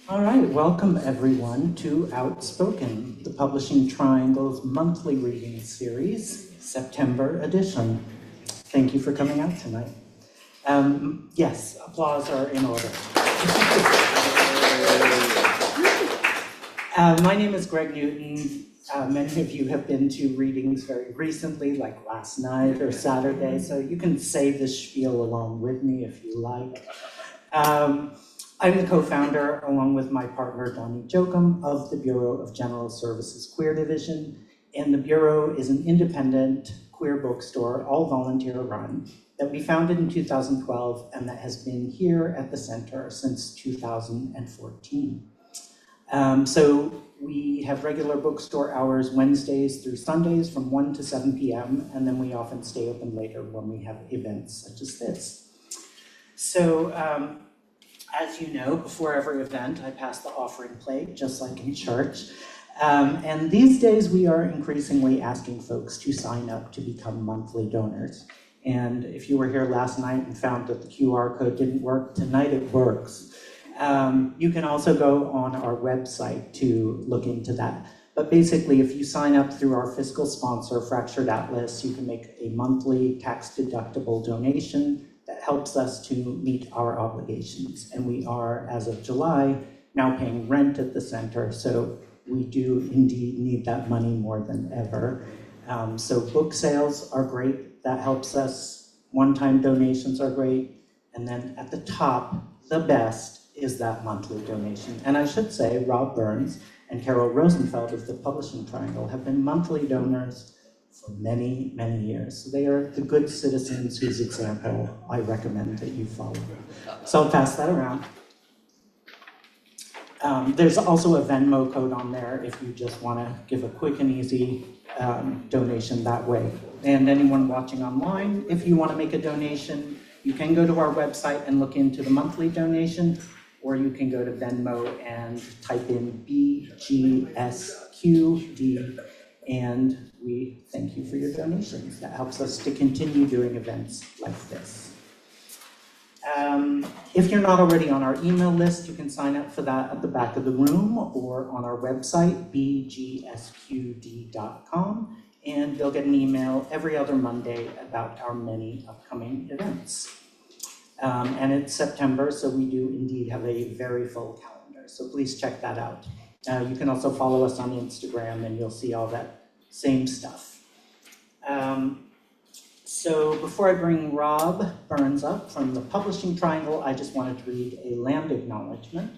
All right, welcome everyone to Outspoken, the Publishing Triangle's monthly reading series, September edition. Thank you for coming out tonight. Yes, applause are in order. My name is Greg Newton. Many of you have been to readings very recently, like last night or Saturday, so you can say this spiel along with me if you like. I'm the co-founder, along with my partner, Donnie Jokum, of the Bureau of General Services Queer Division. And the Bureau is an independent queer bookstore, all volunteer run, that we founded in 2012 and that has been here at the center since 2014. So we have regular bookstore hours Wednesdays through Sundays from 1 to 7 p.m. And then we often stay open later when we have events such as this. So, as you know, before every event, I pass the offering plate, just like in church. And these days, we are increasingly asking folks to sign up to become monthly donors. And if you were here last night and found that the QR code didn't work, tonight it works. You can also go on our website to look into that. But basically, if you sign up through our fiscal sponsor, Fractured Atlas, you can make a monthly tax-deductible donation that helps us to meet our obligations. And we are, as of July, now paying rent at the center, so we do indeed need that money more than ever. So book sales are great, that helps us. One-time donations are great. And then at the top, the best is that monthly donation. And I should say, Rob Burns and Carol Rosenfeld of the Publishing Triangle have been monthly donors for many, many years. So they are the good citizens whose example I recommend that you follow. So I'll pass that around. There's also a Venmo code on there if you just want to give a quick and easy donation that way. And anyone watching online, if you want to make a donation, you can go to our website and look into the monthly donation, or you can go to Venmo and type in BGSQD, and we thank you for your donations. That helps us to continue doing events like this. If you're not already on our email list, you can sign up for that at the back of the room or on our website, bgsqd.com, and you'll get an email every other Monday about our many upcoming events. And it's September, so we do indeed have a very full calendar, so please check that out. You can also follow us on Instagram and you'll see all that same stuff. So before I bring Rob Burns up from the Publishing Triangle, I just wanted to read a land acknowledgement.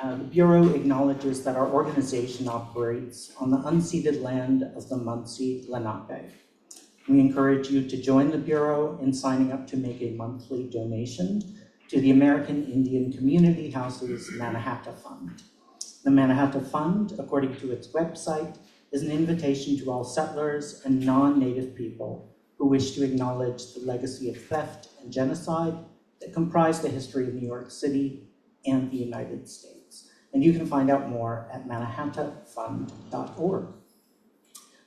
The Bureau acknowledges that our organization operates on the unceded land of the Munsee Lenape. We encourage you to join the Bureau in signing up to make a monthly donation to the American Indian Community Houses Mannahatta Fund. The Mannahatta Fund, according to its website, is an invitation to all settlers and non-Native people who wish to acknowledge the legacy of theft and genocide that comprise the history of New York City and the United States. And you can find out more at mannahattafund.org.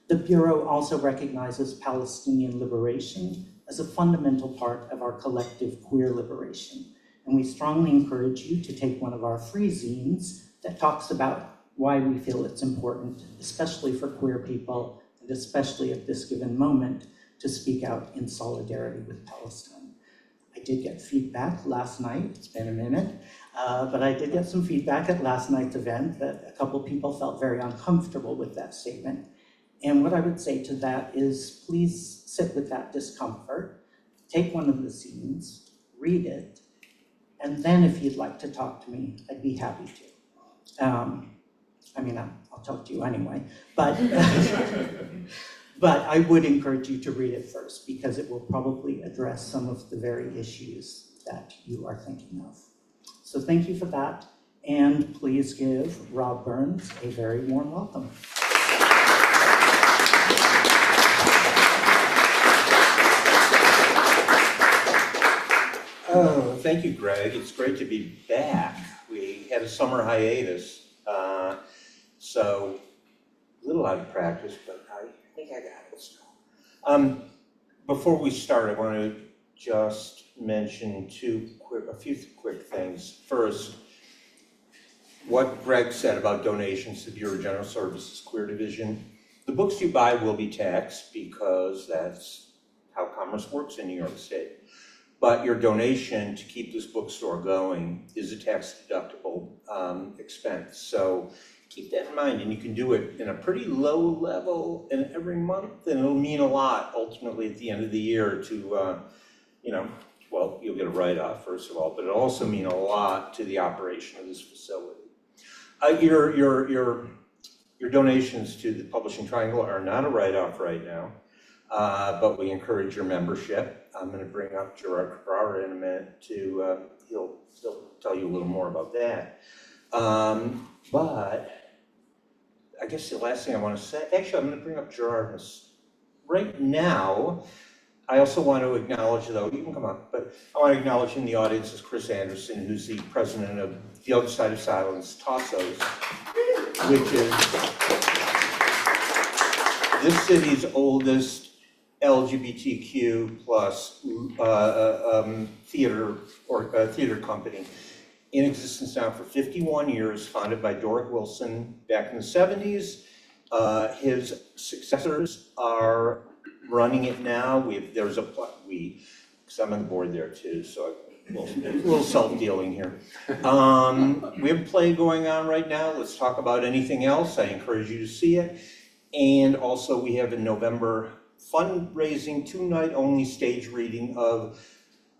The Bureau also recognizes Palestinian liberation as a fundamental part of our collective queer liberation. And we strongly encourage you to take one of our free zines that talks about why we feel it's important, especially for queer people, and especially at this given moment, to speak out in solidarity with Palestine. I did get feedback last night, it's been a minute, but I did get some feedback at last night's event that a couple people felt very uncomfortable with that statement. And what I would say to that is, please sit with that discomfort, take one of the scenes, read it, and then if you'd like to talk to me, I'd be happy to. I'll talk to you anyway, but but I would encourage you to read it first because it will probably address some of the very issues that you are thinking of. So thank you for that, and please give Rob Burns a very warm welcome. Oh, thank you, Greg. It's great to be back. We had a summer hiatus, so a little out of practice, but I think I got it still. Before we start, I want to just mention a few quick things. First, what Greg said about donations to the Bureau of General Services Queer Division. The books you buy will be taxed because that's how commerce works in New York State. But your donation to keep this bookstore going is a tax deductible expense. So keep that in mind, and you can do it in a pretty low level and every month, and it'll mean a lot ultimately at the end of the year to, well, you'll get a write-off first of all, but it'll also mean a lot to the operation of this facility. Your donations to the Publishing Triangle are not a write-off right now, but we encourage your membership. I'm going to bring up Gerard Cabrera in a minute to, he'll tell you a little more about that. But I guess the last thing I want to say, actually I'm going to bring up Gerard right now. I also want to acknowledge, though, you can come up, but I want to acknowledge in the audience is Chris Anderson, who's the president of The Other Side of Silence, TOSOS, which is this city's oldest LGBTQ plus theater company, in existence now for 51 years, founded by Doric Wilson back in the 70s. His successors are running it now. Because I'm on the board there too, so a little self-dealing here. We have a play going on right now. Let's talk about anything else. I encourage you to see it. And also we have in November fundraising 2-night only stage reading of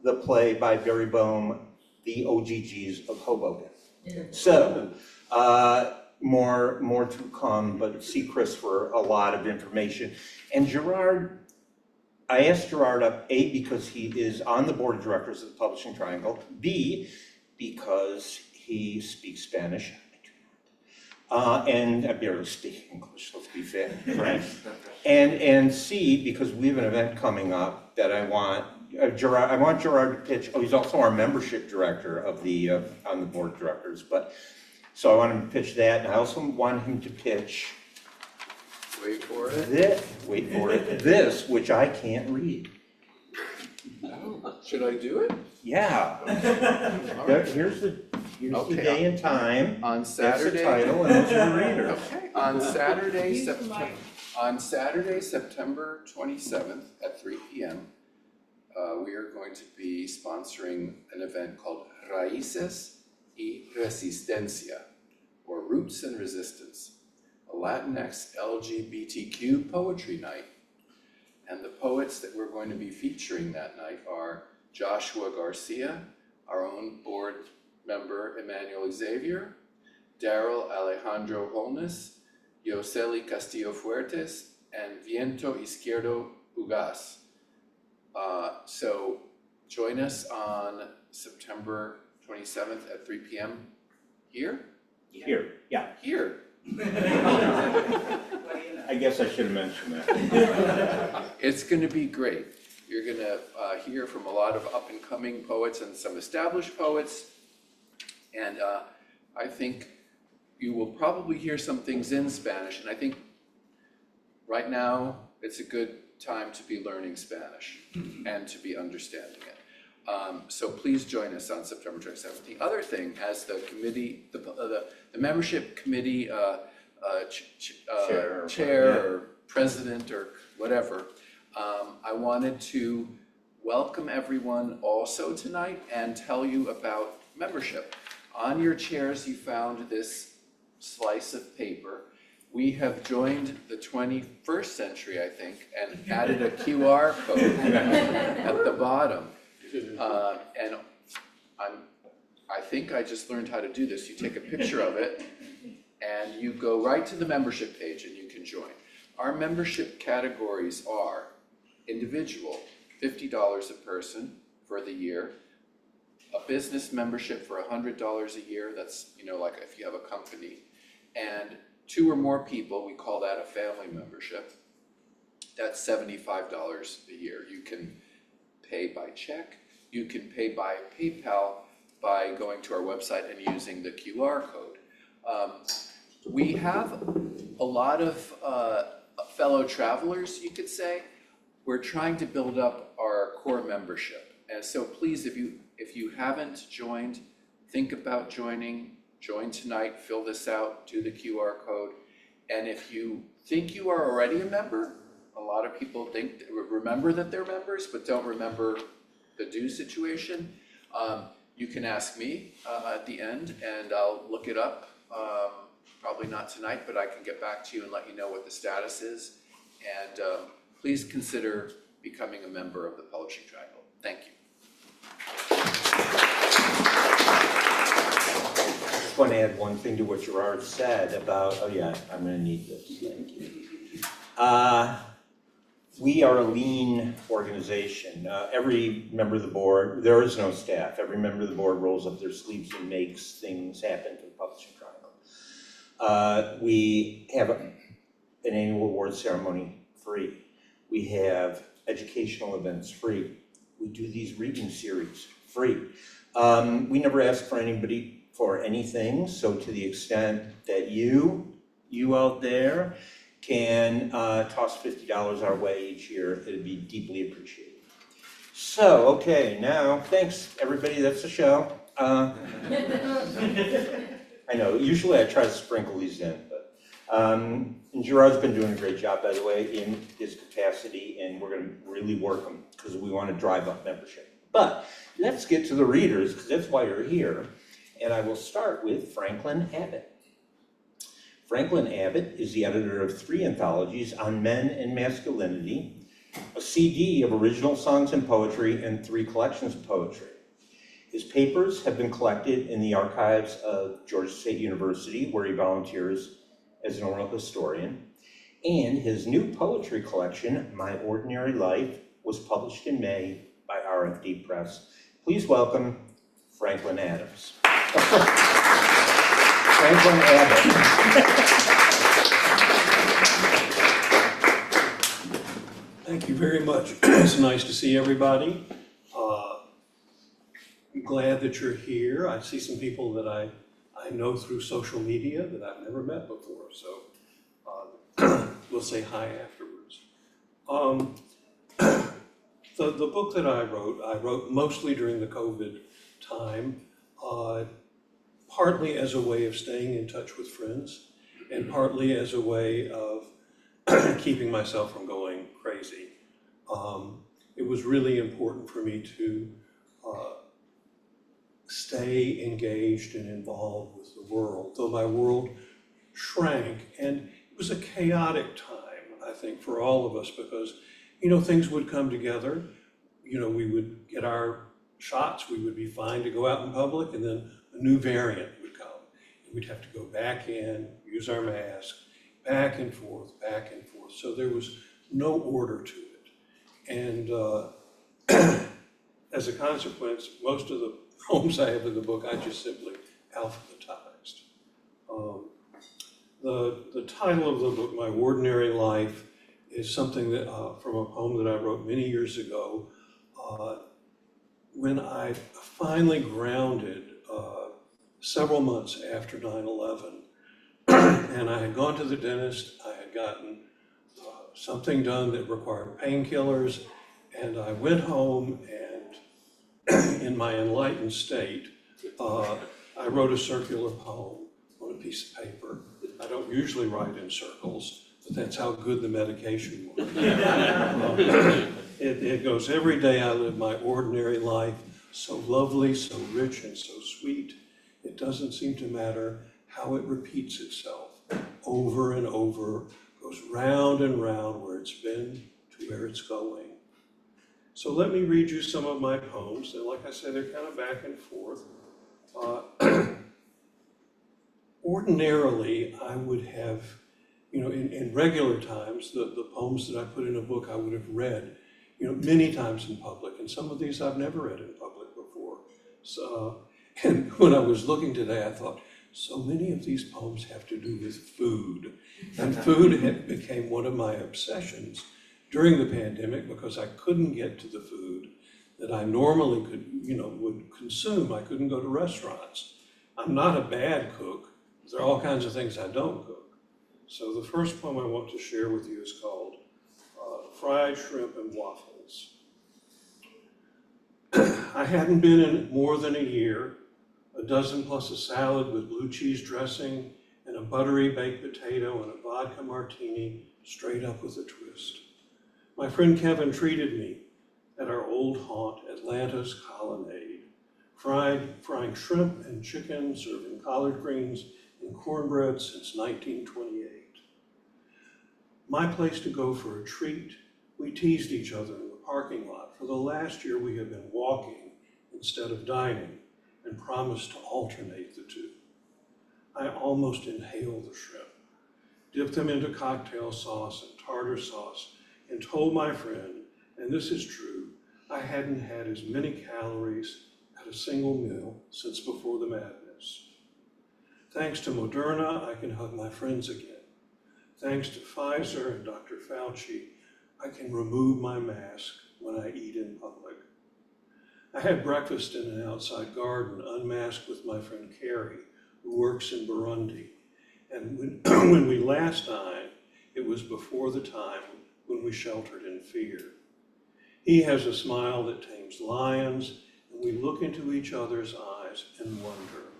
the play by Barry Boehm, The OGGs of Hoboken. So more to come, but see Chris for a lot of information. And Gerard, I asked Gerard up, A, because he is on the board of directors of the Publishing Triangle, B, because he speaks Spanish, and I barely speak English, let's be fair, right? And C, because we have an event coming up that I want Gerard to pitch. Oh, he's also our membership director of the on the board of directors, but so I want him to pitch that, and I also want him to pitch. Wait for it. This, which I can't read. Oh, should I do it? Yeah. Here's the day and time. On That's the Saturday. title, and it's your reader. Okay. On Saturday, September 27th at 3 p.m., we are going to be sponsoring an event called Raíces y Resistencia, or Roots and Resistance, a Latinx LGBTQ poetry night. And the poets that we're going to be featuring that night are Joshua Garcia, our own board member Emmanuel Xavier, Daryl Alejandro Holness, Yoseli Castillo Fuertes, and Viento Izquierdo Ugas. So join us on September 27th at 3 p.m. Here? Here, yeah. Here. I guess I should have mentioned that. It's going to be great. You're going to hear from a lot of up-and-coming poets and some established poets. And I think you will probably hear some things in Spanish. And I think right now it's a good time to be learning Spanish and to be understanding it. So please join us on September 27th. The other thing, as the committee, the membership committee chair or president or whatever, I wanted to welcome everyone also tonight and tell you about membership. On your chairs you found this slice of paper. We have joined the 21st century, I think, and added a QR code at the bottom. And I think I just learned how to do this. You take a picture of it and you go right to the membership page and you can join. Our membership categories are individual, $50 a person for the year, a business membership for $100 a year, that's, like if you have a company, and 2 or more people, we call that a family membership, that's $75 a year. You can pay by check, you can pay by PayPal by going to our website and using the QR code. We have a lot of fellow travelers, you could say. We're trying to build up our core membership. And so please, if you haven't joined, think about joining. join tonight, fill this out, do the QR code. And if you think you are already a member, a lot of people remember that they're members, but don't remember the due situation. You can ask me at the end, and I'll look it up. Probably not tonight, but I can get back to you and let you know what the status is. And please consider becoming a member of the Publishing Triangle. Thank you. I just want to add one thing to what Gerard said about, oh yeah, I'm going to need this, thank you. We are a lean organization. Every member of the board, there is no staff. Every member of the board rolls up their sleeves and makes things happen for the Publishing Triangle. We have an annual award ceremony free. We have educational events free. We do these reading series free. We never ask for anybody for anything, so to the extent that you out there can toss $50 our way each year, it'd be deeply appreciated. So, okay, now, thanks everybody, that's the show. I know, usually I try to sprinkle these in, but, and Gerard's been doing a great job, by the way, in his capacity, and we're gonna really work him, because we wanna drive up membership. But, let's get to the readers, because that's why you're here, and I will start with Franklin Abbott. Franklin Abbott is the editor of 3 anthologies on men and masculinity, a CD of original songs and poetry, and 3 collections of poetry. His papers have been collected in the archives of Georgia State University, where he volunteers as an oral historian. And his new poetry collection, My Ordinary Life, was published in May by RFD Press. Please welcome Franklin Adams. Franklin Abbott. Thank you very much. It's nice to see everybody. I'm glad that you're here. I see some people that I know through social media that I've never met before, so we'll say hi afterwards. The book that I wrote mostly during the COVID time, partly as a way of staying in touch with friends, and partly as a way of keeping myself from going crazy. It was really important for me to stay engaged and involved with the world, though my world shrank. And it was a chaotic time, I think, for all of us, because, things would come together. We would get our shots, we would be fine to go out in public, and then a new variant would come. And we'd have to go back in, use our mask, back and forth. So there was no order to it. And as a consequence, most of the poems I have in the book, I just simply alphabetized. The title of the book, My Ordinary Life, is something that from a poem that I wrote many years ago, when I finally grounded several months after 9/11, and I had gone to the dentist. I had gotten something done that required painkillers, and I went home, and in my enlightened state, I wrote a circular poem on a piece of paper. I don't usually write in circles, but that's how good the medication was. It goes, every day I live my ordinary life, so lovely, so rich, and so sweet. It doesn't seem to matter how it repeats itself over and over, goes round and round where it's been to where it's going. So let me read you some of my poems, and like I said, they're kind of back and forth. Ordinarily, I would have, in regular times, the poems that I put in a book I would have read, many times in public, and some of these I've never read in public before. So, and when I was looking today, I thought, so many of these poems have to do with food, and food became one of my obsessions during the pandemic because I couldn't get to the food that I normally would consume. I couldn't go to restaurants. I'm not a bad cook. There are all kinds of things I don't cook. So the first poem I want to share with you is called Fried Shrimp and Waffles. I hadn't been in more than a year a dozen plus a salad with blue cheese dressing, and a buttery baked potato and a vodka martini straight up with a twist. My friend Kevin treated me at our old haunt, Atlanta's Colonnade, frying shrimp and chicken, serving collard greens and cornbread since 1928. My place to go for a treat. We teased each other in the parking lot. For the last year, we have been walking instead of dining and promised to alternate the two. I almost inhaled the shrimp, dipped them into cocktail sauce and tartar sauce, and told my friend, and this is true, I hadn't had as many calories at a single meal since before the madness. Thanks to Moderna, I can hug my friends again. Thanks to Pfizer and Dr. Fauci, I can remove my mask when I eat in public. I had breakfast in an outside garden, unmasked with my friend Carrie, who works in Burundi. And when we last dined, it was before the time when we sheltered in fear. He has a smile that tames lions, and we look into each other's eyes and wonder.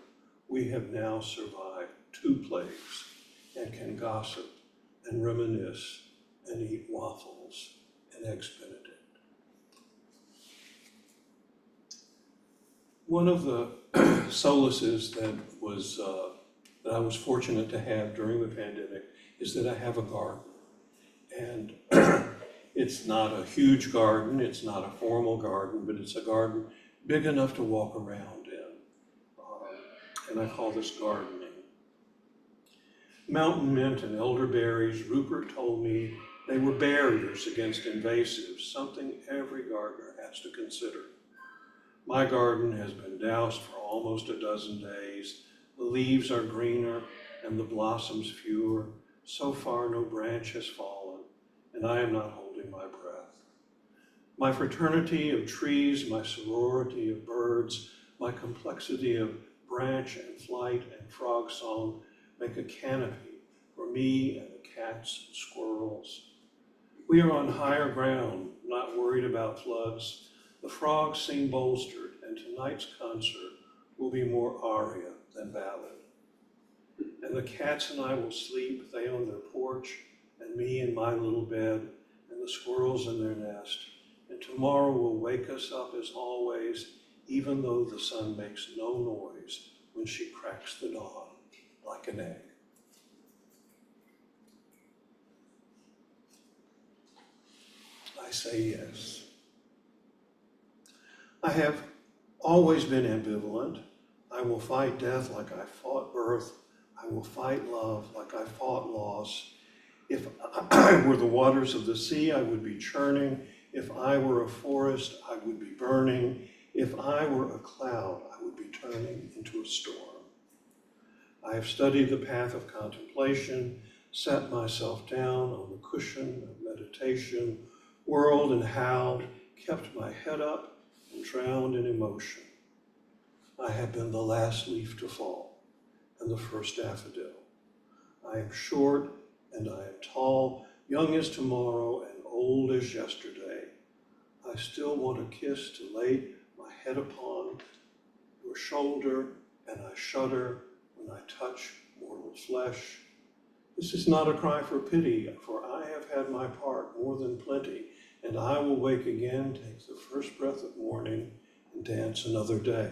We have now survived 2 plagues and can gossip and reminisce and eat waffles and Eggs Benedict. One of the solaces that I was fortunate to have during the pandemic is that I have a garden. And it's not a huge garden, it's not a formal garden, but it's a garden big enough to walk around in. And I call this gardening. Mountain mint and elderberries, Rupert told me they were barriers against invasives, something every gardener has to consider. My garden has been doused for almost a dozen days. The leaves are greener and the blossoms fewer. So far, no branch has fallen, and I am not holding my breath. My fraternity of trees, my sorority of birds, my complexity of branch and flight and frog song make a canopy for me and the cats and squirrels. We are on higher ground, not worried about floods. The frogs seem bolstered, and tonight's concert will be more aria than ballad. And the cats and I will sleep, they on their porch, and me in my little bed, and the squirrels in their nest. And tomorrow will wake us up as always, even though the sun makes no noise when she cracks the dawn like an egg. I say yes. I have always been ambivalent. I will fight death like I fought birth. I will fight love like I fought loss. If I were the waters of the sea, I would be churning. If I were a forest, I would be burning. If I were a cloud, I would be turning into a storm. I have studied the path of contemplation, sat myself down on the cushion of meditation, whirled and howled, kept my head up, and drowned in emotion. I have been the last leaf to fall and the first daffodil. I am short and I am tall, young as tomorrow and old as yesterday. I still want a kiss to lay my head upon your shoulder, and I shudder when I touch mortal flesh. This is not a cry for pity, for I have had my part more than plenty, and I will wake again, take the first breath of morning, and dance another day.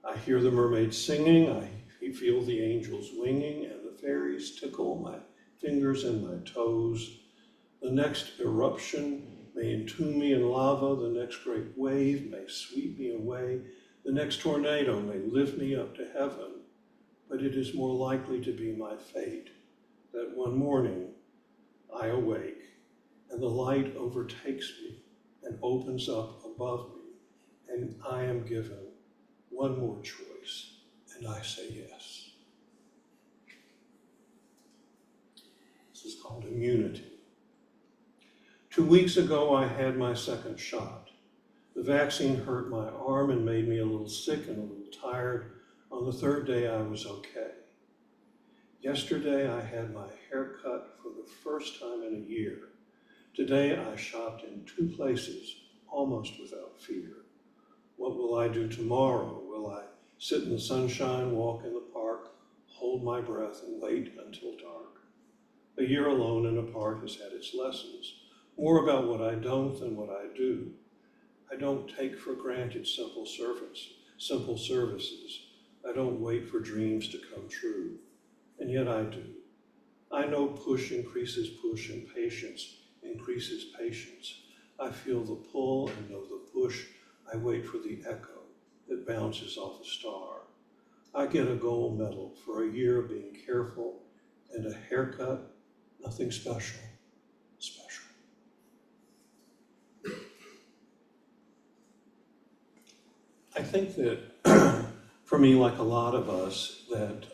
I hear the mermaids singing, I feel the angels winging, and the fairies tickle my fingers and my toes. The next eruption may entomb me in lava, the next great wave may sweep me away, the next tornado may lift me up to heaven, but it is more likely to be my fate that one morning I awake and the light overtakes me and opens up above me, and I am given one more choice, and I say yes. This is called immunity. 2 weeks ago, I had my second shot. The vaccine hurt my arm and made me a little sick and a little tired. On the third day, I was okay. Yesterday, I had my hair cut for the first time in a year. Today, I shopped in 2 places, almost without fear. What will I do tomorrow? Will I sit in the sunshine, walk in the park, hold my breath, and wait until dark. A year alone in a park has had its lessons, more about what I don't than what I do. I don't take for granted simple services. I don't wait for dreams to come true, and yet I do. I know push increases push, and patience increases patience. I feel the pull and know the push. I wait for the echo that bounces off a star. I get a gold medal for a year of being careful, and a haircut, nothing special. I think that for me, like a lot of us, that,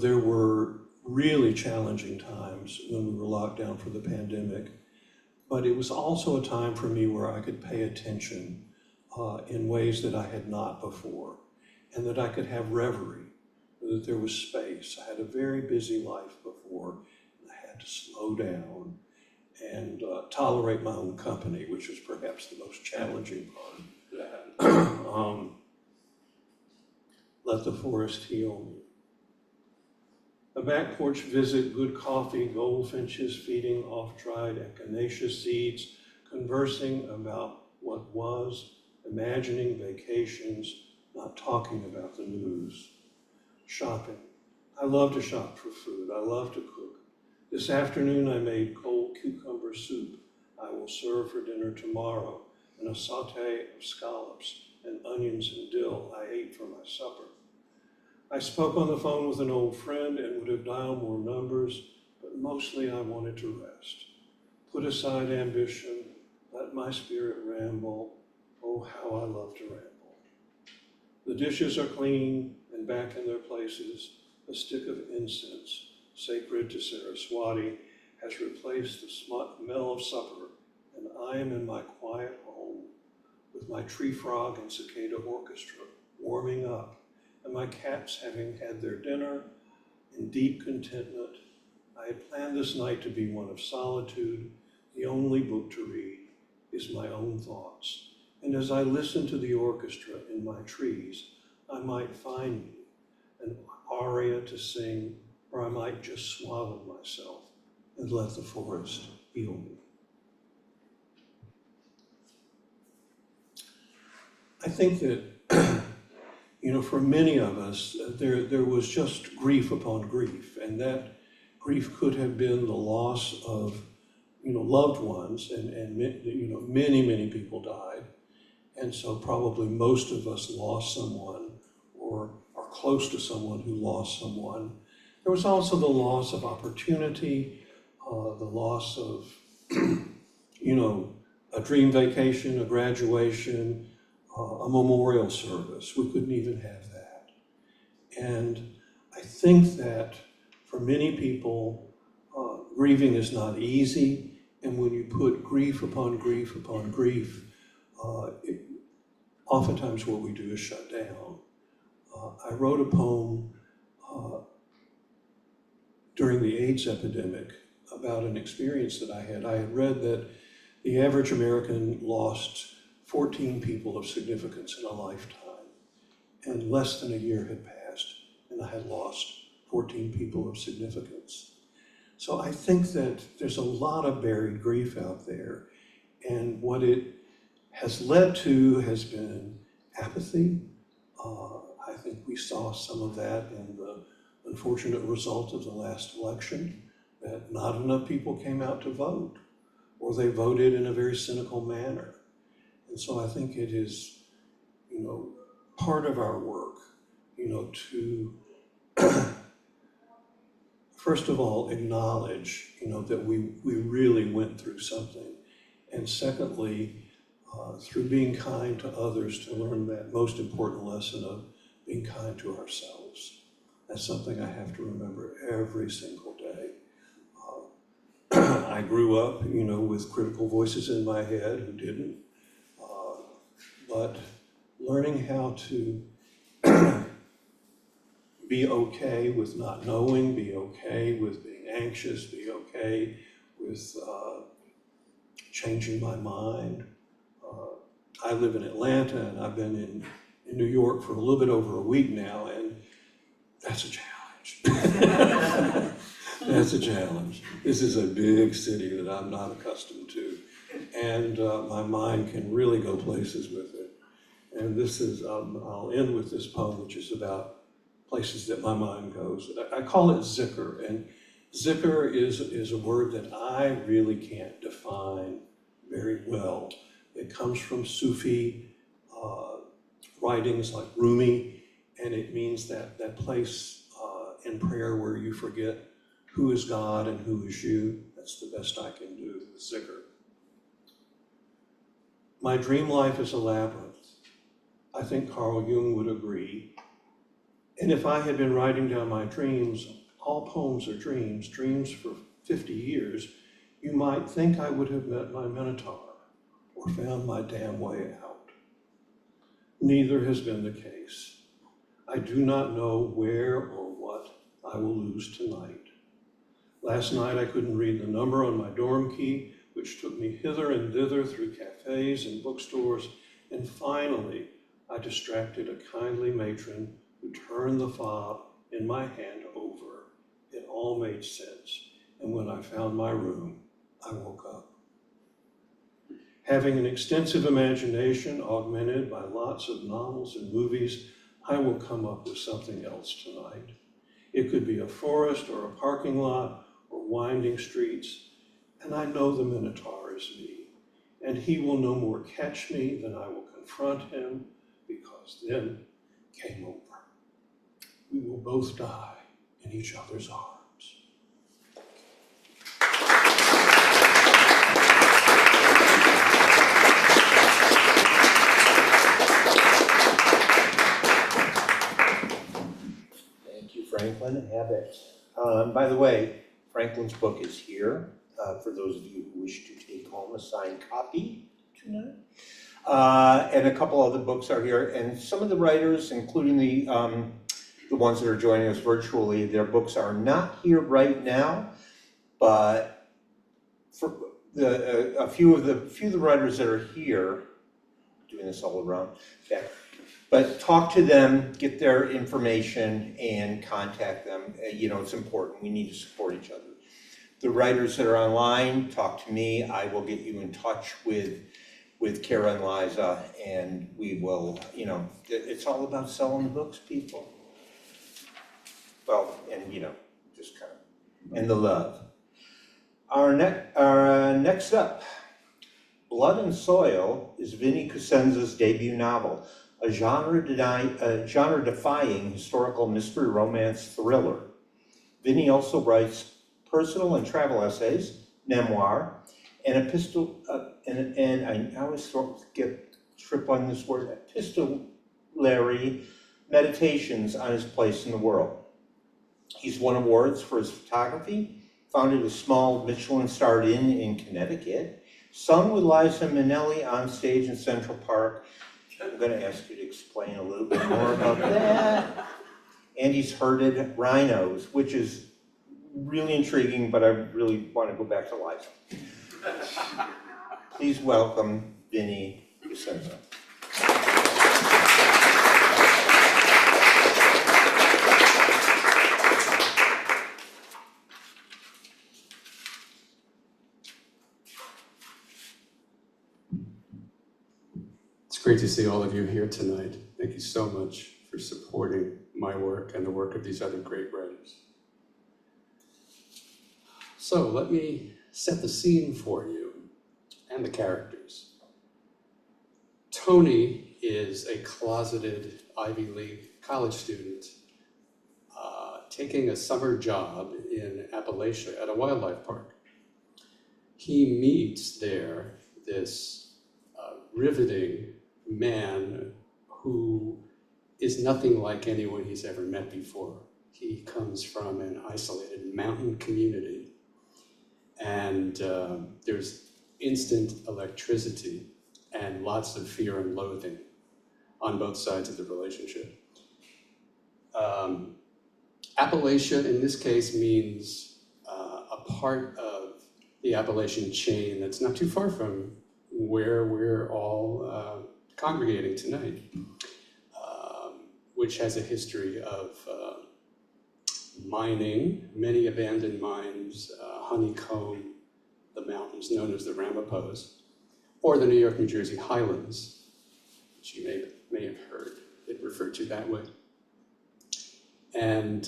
there were really challenging times when we were locked down for the pandemic, but it was also a time for me where I could pay attention in ways that I had not before, and that I could have reverie, that there was space. I had a very busy life before, and I had to slow down and tolerate my own company, which was perhaps the most challenging part. Let the forest heal me. A back porch visit, good coffee, goldfinches feeding off dried echinacea seeds, conversing about what was, imagining vacations, not talking about the news. Shopping. I love to shop for food. I love to cook. This afternoon I made cold cucumber soup. I will serve for dinner tomorrow, and a saute of scallops and onions and dill I ate for my supper. I spoke on the phone with an old friend and would have dialed more numbers, but mostly I wanted to rest. Put aside ambition, let my spirit ramble. Oh, how I love to ramble. The dishes are clean and back in their places. A stick of incense, sacred to Saraswati, has replaced the smell of supper, and I am in my quiet home with my tree frog and cicada orchestra warming up, and my cats having had their dinner in deep contentment. I had planned this night to be one of solitude. The only book to read is my own thoughts. And as I listen to the orchestra in my trees, I might find an aria to sing, or I might just swallow myself and let the forest heal me. I think that for many of us, there was just grief upon grief, and that grief could have been the loss of, loved ones, and many people died, and so probably most of us lost someone or are close to someone who lost someone. There was also the loss of opportunity, the loss of, a dream vacation, a graduation, a memorial service. We couldn't even have that. And I think that for many people, grieving is not easy. And when you put grief upon grief upon grief, oftentimes what we do is shut down. I wrote a poem during the AIDS epidemic about an experience that I had. I had read that the average American lost 14 people of significance in a lifetime, and less than a year had passed, and I had lost 14 people of significance. So I think that there's a lot of buried grief out there, and what it has led to has been apathy. I think we saw some of that in the unfortunate result of the last election, that not enough people came out to vote, or they voted in a very cynical manner. And so I think it is, part of our work, to first of all acknowledge, that we really went through something. And secondly, through being kind to others, to learn that most important lesson of being kind to ourselves. That's something I have to remember every single day. I grew up, with critical voices in my head who didn't. But learning how to be okay with not knowing, be okay with being anxious, be okay with changing my mind. I live in Atlanta, and I've been in in New York for a little bit over a week now, and that's a challenge. That's a challenge. This is a big city that I'm not accustomed to, and my mind can really go places with it. And this is, I'll end with this poem, which is about places that my mind goes. I call it zikr, and zikr is a word that I really can't define very well. It comes from Sufi writings like Rumi, and it means that place in prayer where you forget who is God and who is you. That's the best I can do with zikr. My dream life is a labyrinth. I think Carl Jung would agree. And if I had been writing down my dreams, all poems are dreams, dreams for 50 years, you might think I would have met my Minotaur or found my damn way out. Neither has been the case. I do not know where or what I will lose tonight. Last night I couldn't read the number on my dorm key, which took me hither and thither through cafes and bookstores, and finally I distracted a kindly matron who turned the fob in my hand over. It all made sense, and when I found my room, I woke up. Having an extensive imagination augmented by lots of novels and movies, I will come up with something else tonight. It could be a forest or a parking lot or winding streets, and I know the Minotaur is me, and he will no more catch me than I will confront him, because then game over. We will both die in each other's arms. Thank you, Franklin Abbott. By the way, Franklin's book is here for those of you who wish to take home a signed copy tonight. And a couple other books are here, and some of the writers, including the ones that are joining us virtually, their books are not here right now, but for a few of the writers that are here, doing this all around, okay. But talk to them, get their information, and contact them. You know, it's important. We need to support each other. The writers that are online, talk to me. I will get you in touch with Kara and Liza, and we will, you know, it's all about selling the books, people. Well, and you know, just kind of, and the love. Our next up, Blood and Soil is Vinnie Cosenza's debut novel, a genre-defying historical mystery romance thriller. Vinnie also writes personal and travel essays, memoir, and and I always trip on this word, epistolary meditations on his place in the world. He's won awards for his photography, founded a small Michelin-starred inn in Connecticut, sung with Liza Minnelli on stage in Central Park. I'm going to ask you to explain a little bit more about that. And he's herded rhinos, which is really intriguing, but I really want to go back to Liza. Please welcome Vinnie Cosenza. It's great to see all of you here tonight. Thank you so much for supporting my work and the work of these other great writers. So let me set the scene for you and the characters. Tony is a closeted Ivy League college student taking a summer job in Appalachia at a wildlife park. He meets there this riveting man who is nothing like anyone he's ever met before. He comes from an isolated mountain community, and there's instant electricity and lots of fear and loathing on both sides of the relationship. Appalachia in this case means a part of the Appalachian chain that's not too far from where we're all congregating tonight. which has a history of mining, many abandoned mines, honeycomb the mountains known as the Ramapos, or the New York, New Jersey Highlands, which you may have heard it referred to that way. And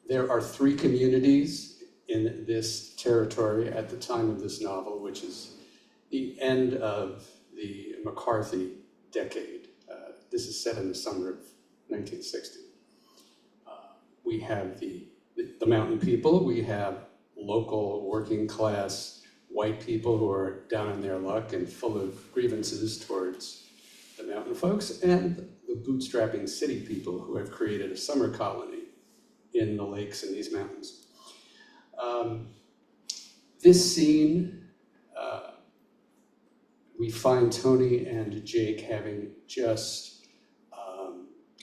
there are 3 communities in this territory at the time of this novel, which is the end of the McCarthy decade. This is set in the summer of 1960. We have the mountain people, we have local working class white people who are down on their luck and full of grievances towards the mountain folks, and the bootstrapping city people who have created a summer colony in the lakes in these mountains. This scene, we find Tony and Jake having just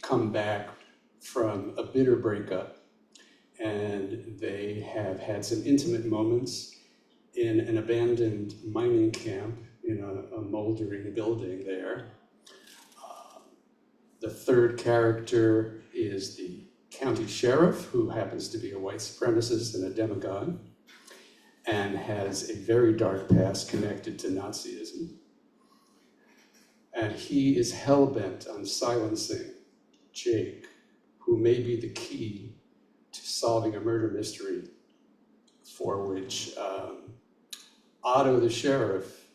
come back from a bitter breakup, and they have had some intimate moments in an abandoned mining camp in a moldering building there. The third character is the county sheriff, who happens to be a white supremacist and a demagogue, and has a very dark past connected to Nazism. And he is hell-bent on silencing Jake, who may be the key to solving a murder mystery for which Otto the sheriff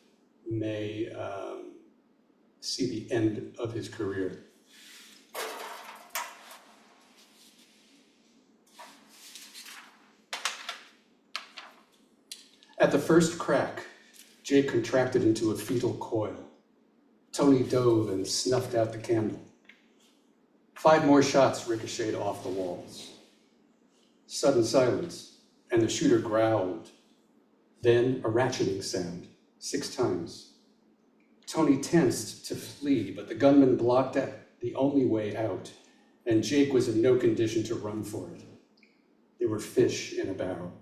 may see the end of his career. At the first crack, Jake contracted into a fetal coil. Tony dove and snuffed out the candle. 5 more shots ricocheted off the walls. Sudden silence, and the shooter growled. Then a ratcheting sound, 6 times. Tony tensed to flee, but the gunman blocked the only way out, and Jake was in no condition to run for it. There were fish in a barrel.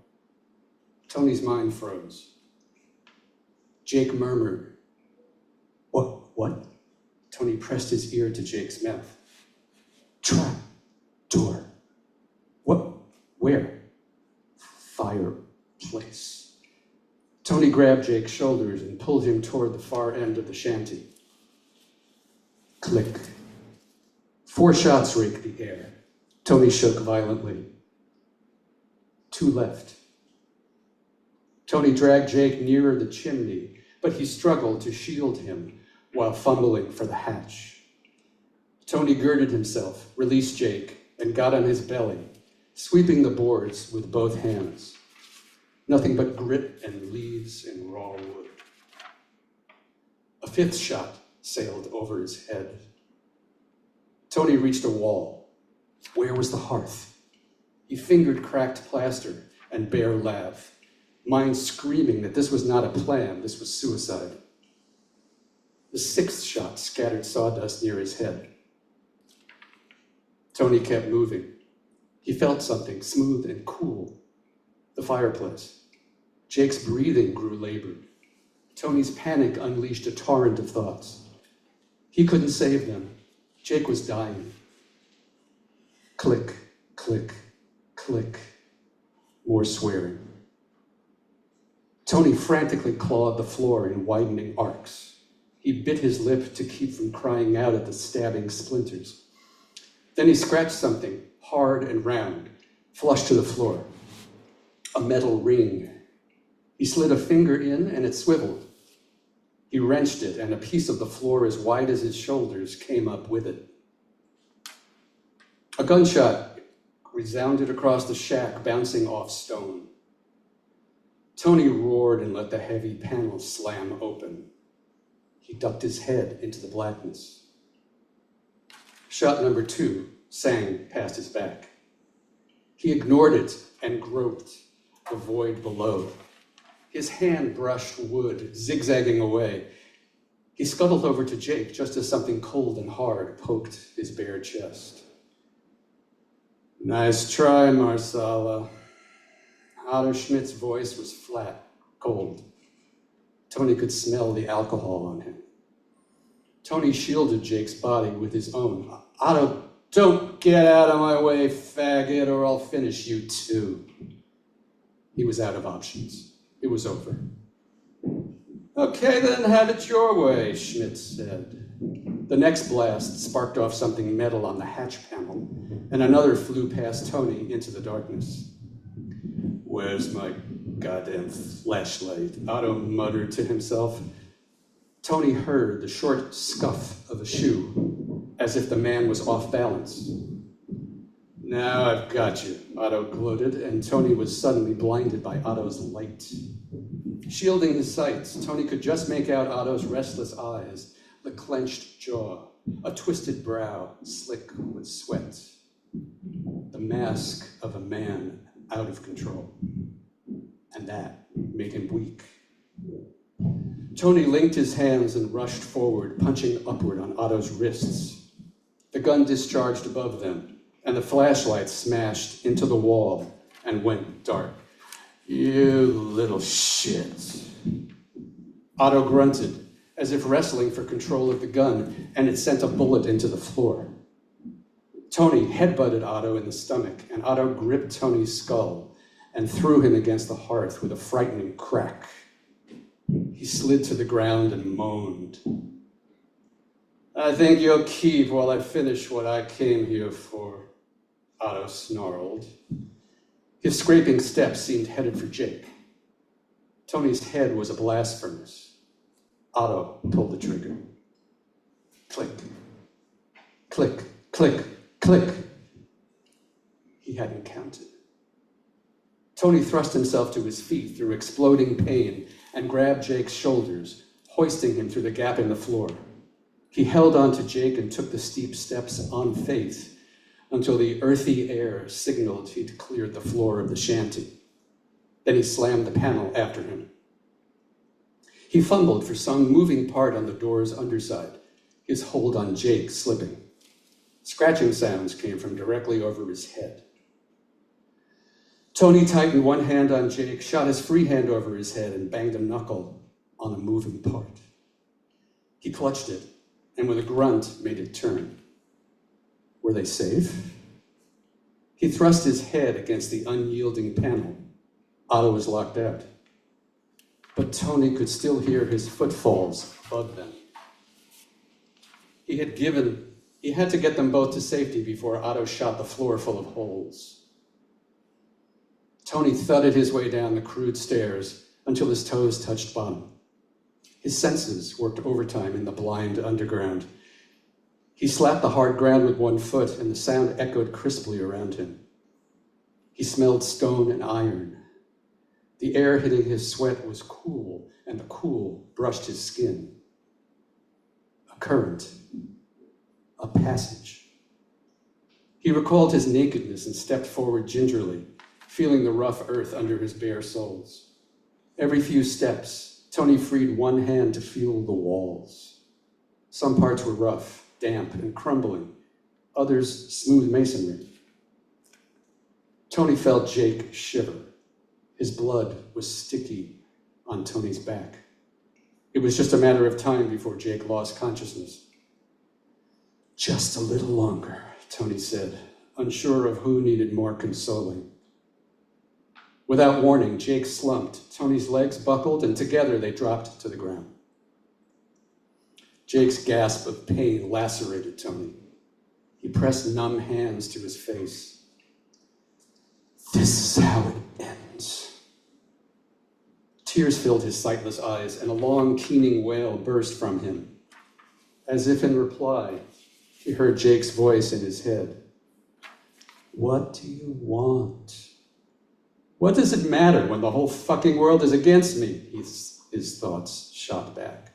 Tony's mind froze. Jake murmured, What? Tony pressed his ear to Jake's mouth. Trap door. What? Where? Fireplace. Tony grabbed Jake's shoulders and pulled him toward the far end of the shanty. Click. 4 shots raked the air. Tony shook violently. 2 left. Tony dragged Jake nearer the chimney, but he struggled to shield him while fumbling for the hatch. Tony girded himself, released Jake, and got on his belly, sweeping the boards with both hands. Nothing but grit and leaves and raw wood. A 5th shot sailed over his head. Tony reached a wall. Where was the hearth? He fingered cracked plaster and bare lath, mind screaming that this was not a plan, this was suicide. The 6th shot scattered sawdust near his head. Tony kept moving. He felt something smooth and cool. The fireplace. Jake's breathing grew labored. Tony's panic unleashed a torrent of thoughts. He couldn't save them. Jake was dying. Click, click, click. More swearing. Tony frantically clawed the floor in widening arcs. He bit his lip to keep from crying out at the stabbing splinters. Then he scratched something hard and round, flush to the floor. A metal ring. He slid a finger in and it swiveled. He wrenched it and a piece of the floor as wide as his shoulders came up with it. A gunshot resounded across the shack, bouncing off stone. Tony roared and let the heavy panel slam open. He ducked his head into the blackness. Shot number 2 sang past his back. He ignored it and groped the void below. His hand brushed wood, zigzagging away. He scuttled over to Jake just as something cold and hard poked his bare chest. Nice try, Marsala. Otto Schmidt's voice was flat, cold. Tony could smell the alcohol on him. Tony shielded Jake's body with his own. Otto, don't get out of my way, faggot, or I'll finish you too. He was out of options. It was over. Okay, then have it your way, Schmidt said. The next blast sparked off something metal on the hatch panel, and another flew past Tony into the darkness. Where's my goddamn flashlight? Otto muttered to himself. Tony heard the short scuff of a shoe, as if the man was off balance. Now I've got you, Otto gloated, and Tony was suddenly blinded by Otto's light. Shielding his sights, Tony could just make out Otto's restless eyes, the clenched jaw, a twisted brow slick with sweat. The mask of a man out of control. And that made him weak. Tony linked his hands and rushed forward, punching upward on Otto's wrists. The gun discharged above them, and the flashlight smashed into the wall and went dark. You little shit. Otto grunted, as if wrestling for control of the gun, and it sent a bullet into the floor. Tony headbutted Otto in the stomach, and Otto gripped Tony's skull and threw him against the hearth with a frightening crack. He slid to the ground and moaned. I think you'll keep while I finish what I came here for, Otto snarled. His scraping steps seemed headed for Jake. Tony's head was a blast furnace. Otto pulled the trigger. Click, click, click, click. He hadn't counted. Tony thrust himself to his feet through exploding pain and grabbed Jake's shoulders, hoisting him through the gap in the floor. He held on to Jake and took the steep steps on faith until the earthy air signaled he'd cleared the floor of the shanty. Then he slammed the panel after him. He fumbled for some moving part on the door's underside, his hold on Jake slipping. Scratching sounds came from directly over his head. Tony tightened one hand on Jake, shot his free hand over his head, and banged a knuckle on a moving part. He clutched it, and with a grunt, made it turn. Were they safe? He thrust his head against the unyielding panel. Otto was locked out. But Tony could still hear his footfalls above them. He had to get them both to safety before Otto shot the floor full of holes. Tony thudded his way down the crude stairs until his toes touched bottom. His senses worked overtime in the blind underground. He slapped the hard ground with one foot, and the sound echoed crisply around him. He smelled stone and iron. The air hitting his sweat was cool, and the cool brushed his skin. A current. A passage. He recalled his nakedness and stepped forward gingerly, feeling the rough earth under his bare soles. Every few steps, Tony freed one hand to feel the walls. Some parts were rough, damp, and crumbling, others smooth masonry. Tony felt Jake shiver. His blood was sticky on Tony's back. It was just a matter of time before Jake lost consciousness. Just a little longer, Tony said, unsure of who needed more consoling. Without warning, Jake slumped. Tony's legs buckled, and together they dropped to the ground. Jake's gasp of pain lacerated Tony. He pressed numb hands to his face. This is how it ends. Tears filled his sightless eyes, and a long, keening wail burst from him. As if in reply, he heard Jake's voice in his head. What do you want? What does it matter when the whole fucking world is against me? His thoughts shot back.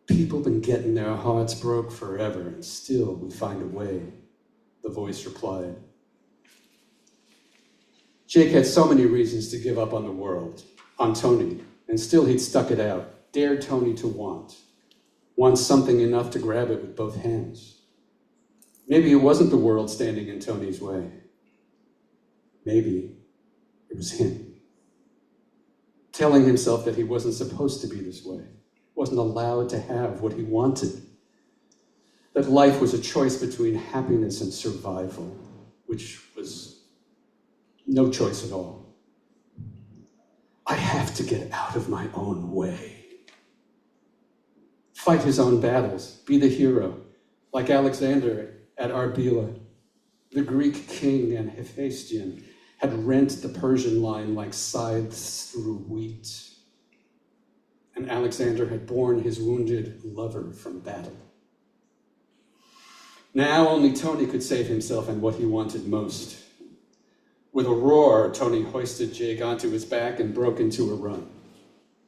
People been getting their hearts broke forever, and still we find a way, the voice replied. Jake had so many reasons to give up on the world, on Tony, and still he'd stuck it out, dared Tony to want something enough to grab it with both hands. Maybe it wasn't the world standing in Tony's way. Maybe it was him, telling himself that he wasn't supposed to be this way. wasn't allowed to have what he wanted. That life was a choice between happiness and survival, which was no choice at all. I have to get out of my own way. Fight his own battles, be the hero, like Alexander at Arbela. The Greek king and Hephaestion had rent the Persian line like scythes through wheat. And Alexander had borne his wounded lover from battle. Now only Tony could save himself and what he wanted most. With a roar, Tony hoisted Jake onto his back and broke into a run.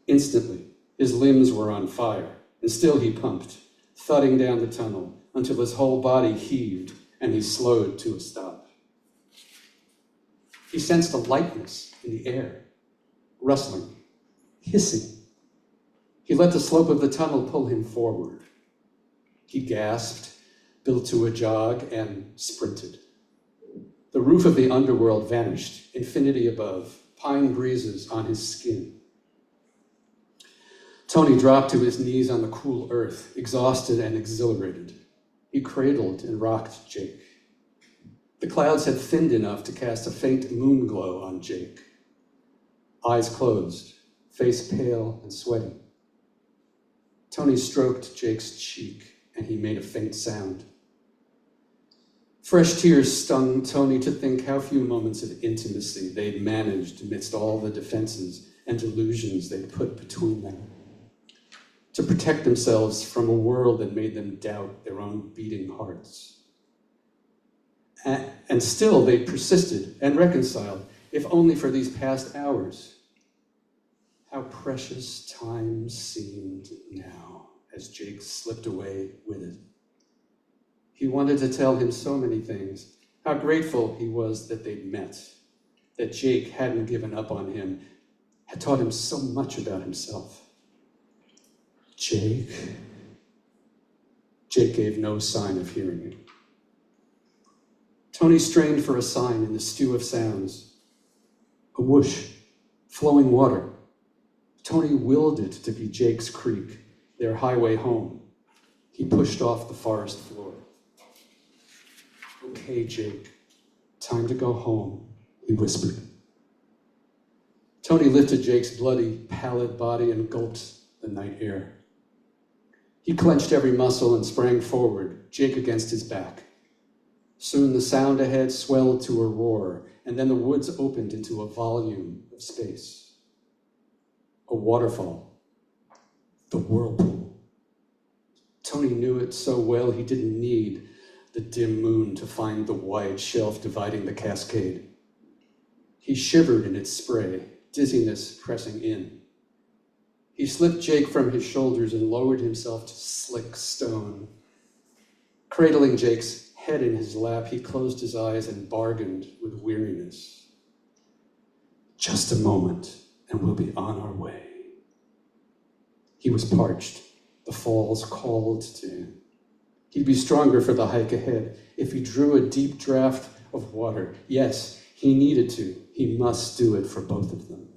Instantly, his limbs were on fire, and still he pumped, thudding down the tunnel until his whole body heaved and he slowed to a stop. He sensed a lightness in the air, rustling, hissing. He let the slope of the tunnel pull him forward. He gasped, built to a jog, and sprinted. The roof of the underworld vanished, infinity above, pine breezes on his skin. Tony dropped to his knees on the cool earth, exhausted and exhilarated. He cradled and rocked Jake. The clouds had thinned enough to cast a faint moon glow on Jake. Eyes closed, face pale and sweaty. Tony stroked Jake's cheek, and he made a faint sound. Fresh tears stung Tony to think how few moments of intimacy they'd managed amidst all the defenses and delusions they'd put between them. To protect themselves from a world that made them doubt their own beating hearts. And still they persisted and reconciled, if only for these past hours. How precious time seemed now as Jake slipped away with it. He wanted to tell him so many things, how grateful he was that they'd met, that Jake hadn't given up on him, had taught him so much about himself. Jake gave no sign of hearing him. Tony strained for a sign in the stew of sounds. A whoosh, flowing water. Tony willed it to be Jake's creek, their highway home. He pushed off the forest floor. Okay, Jake, time to go home, he whispered. Tony lifted Jake's bloody, pallid body and gulped the night air. He clenched every muscle and sprang forward, Jake against his back. Soon the sound ahead swelled to a roar, and then the woods opened into a volume of space. A waterfall. The whirlpool. Tony knew it so well he didn't need the dim moon to find the wide shelf dividing the cascade. He shivered in its spray, dizziness pressing in. He slipped Jake from his shoulders and lowered himself to slick stone. Cradling Jake's head in his lap, he closed his eyes and bargained with weariness. Just a moment, and we'll be on our way. He was parched. The falls called to him. He'd be stronger for the hike ahead if he drew a deep draught of water. Yes, he needed to. He must do it for both of them.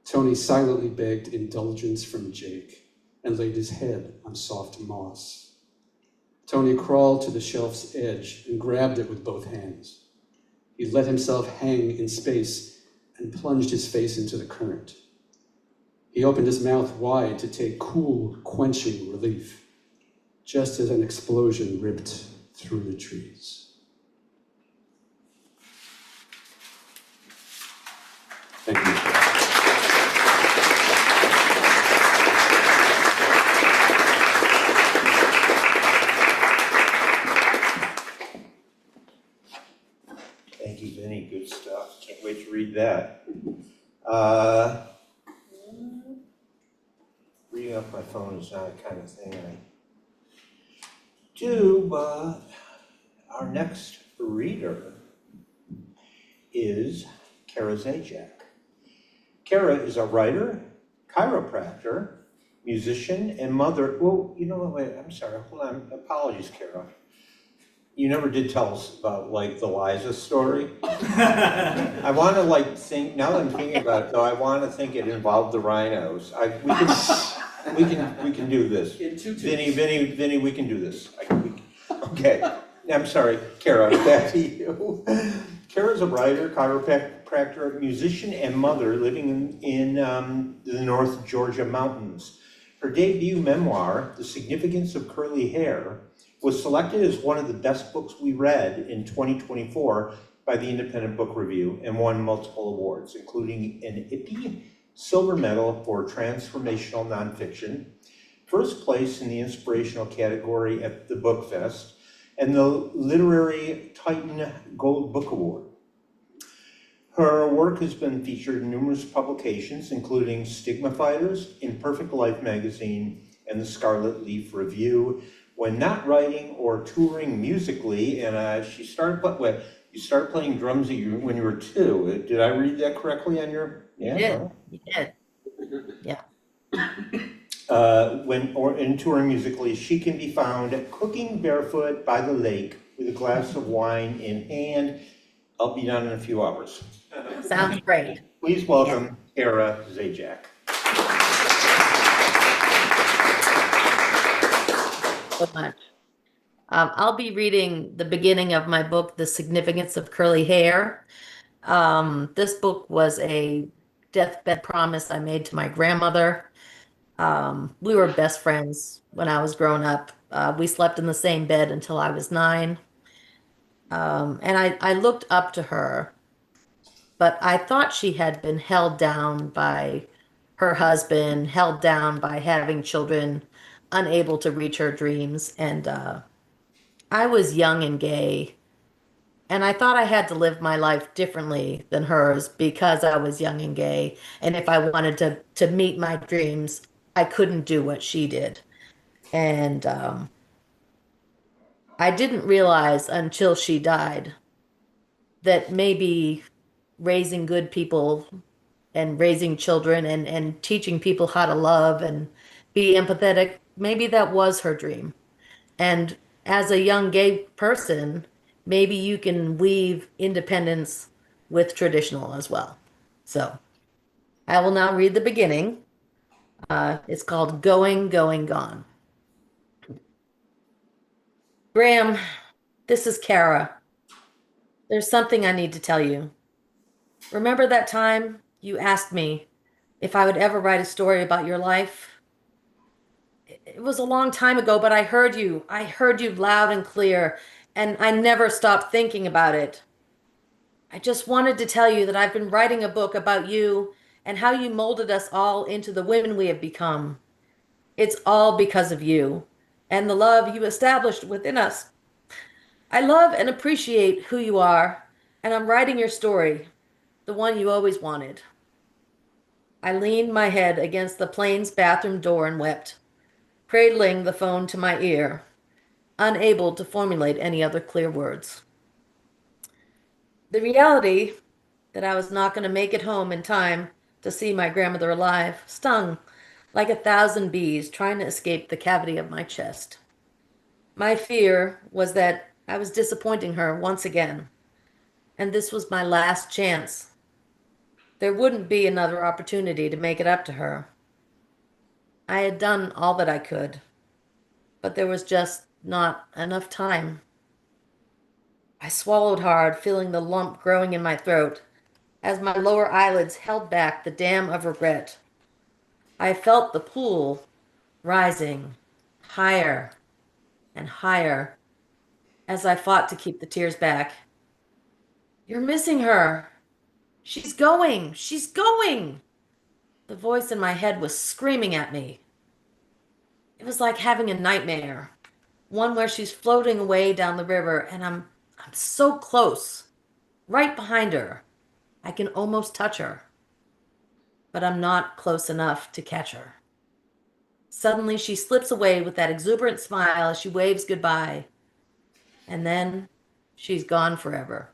Tony silently begged indulgence from Jake and laid his head on soft moss. Tony crawled to the shelf's edge and grabbed it with both hands. He let himself hang in space and plunged his face into the current. He opened his mouth wide to take cool, quenching relief, just as an explosion ripped through the trees. Thank you. Thank you, Vinny, good stuff, can't wait to read that. Reading off my phone is not a kind of thing I do, but our next reader is Kara Zajac. Kara is a writer, chiropractor, musician, and mother. Well, you know what, wait, I'm sorry, hold on, apologies, Kara. You never did tell us about, like, the Liza story. I want to, like, think, now that I'm thinking about it, though, I want to think it involved the rhinos. We can do this. In tutus. Vinny, we can do this. Okay, I'm sorry, Kara, back to you. Kara's a writer, chiropractor, musician, and mother living in the North Georgia mountains. Her debut memoir, The Significance of Curly Hair, was selected as one of the best books we read in 2024 by the Independent Book Review and won multiple awards, including an IPPY Silver Medal for Transformational Nonfiction, first place in the inspirational category at the Book Fest, and the Literary Titan Gold Book Award. Her work has been featured in numerous publications, including Stigma Fighters, Imperfect Life magazine, and the Scarlet Leaf Review. When not writing or touring musically, and you started playing drums when you were 2. Did I read that correctly on your? Yeah. You did. Yeah. In touring musically, she can be found cooking barefoot by the lake with a glass of wine in hand. I'll be done in a few hours. Sounds great. Please welcome Kara Zajac. So much. I'll be reading the beginning of my book, The Significance of Curly Hair. This book was a deathbed promise I made to my grandmother. We were best friends when I was growing up. We slept in the same bed until I was 9. And I looked up to her, but I thought she had been held down by her husband, held down by having children, unable to reach her dreams. And I was young and gay, and I thought I had to live my life differently than hers because I was young and gay. And if I wanted to meet my dreams, I couldn't do what she did. And I didn't realize until she died that maybe raising good people and raising children and teaching people how to love and be empathetic, maybe that was her dream. And as a young gay person, maybe you can weave independence with traditional as well. So I will now read the beginning. It's called Going, Going, Gone. Graham, this is Kara. There's something I need to tell you. Remember that time you asked me if I would ever write a story about your life? It was a long time ago, but I heard you. I heard you loud and clear, and I never stopped thinking about it. I just wanted to tell you that I've been writing a book about you and how you molded us all into the women we have become. It's all because of you and the love you established within us. I love and appreciate who you are, and I'm writing your story, the one you always wanted. I leaned my head against the plane's bathroom door and wept, cradling the phone to my ear, unable to formulate any other clear words. The reality that I was not going to make it home in time to see my grandmother alive stung like 1,000 bees trying to escape the cavity of my chest. My fear was that I was disappointing her once again, and this was my last chance. There wouldn't be another opportunity to make it up to her. I had done all that I could, but there was just not enough time. I swallowed hard, feeling the lump growing in my throat as my lower eyelids held back the dam of regret. I felt the pool rising higher and higher as I fought to keep the tears back. You're missing her. She's going. She's going. The voice in my head was screaming at me. It was like having a nightmare, one where she's floating away down the river and I'm so close, right behind her. I can almost touch her, but I'm not close enough to catch her. Suddenly she slips away with that exuberant smile as she waves goodbye, and then she's gone forever.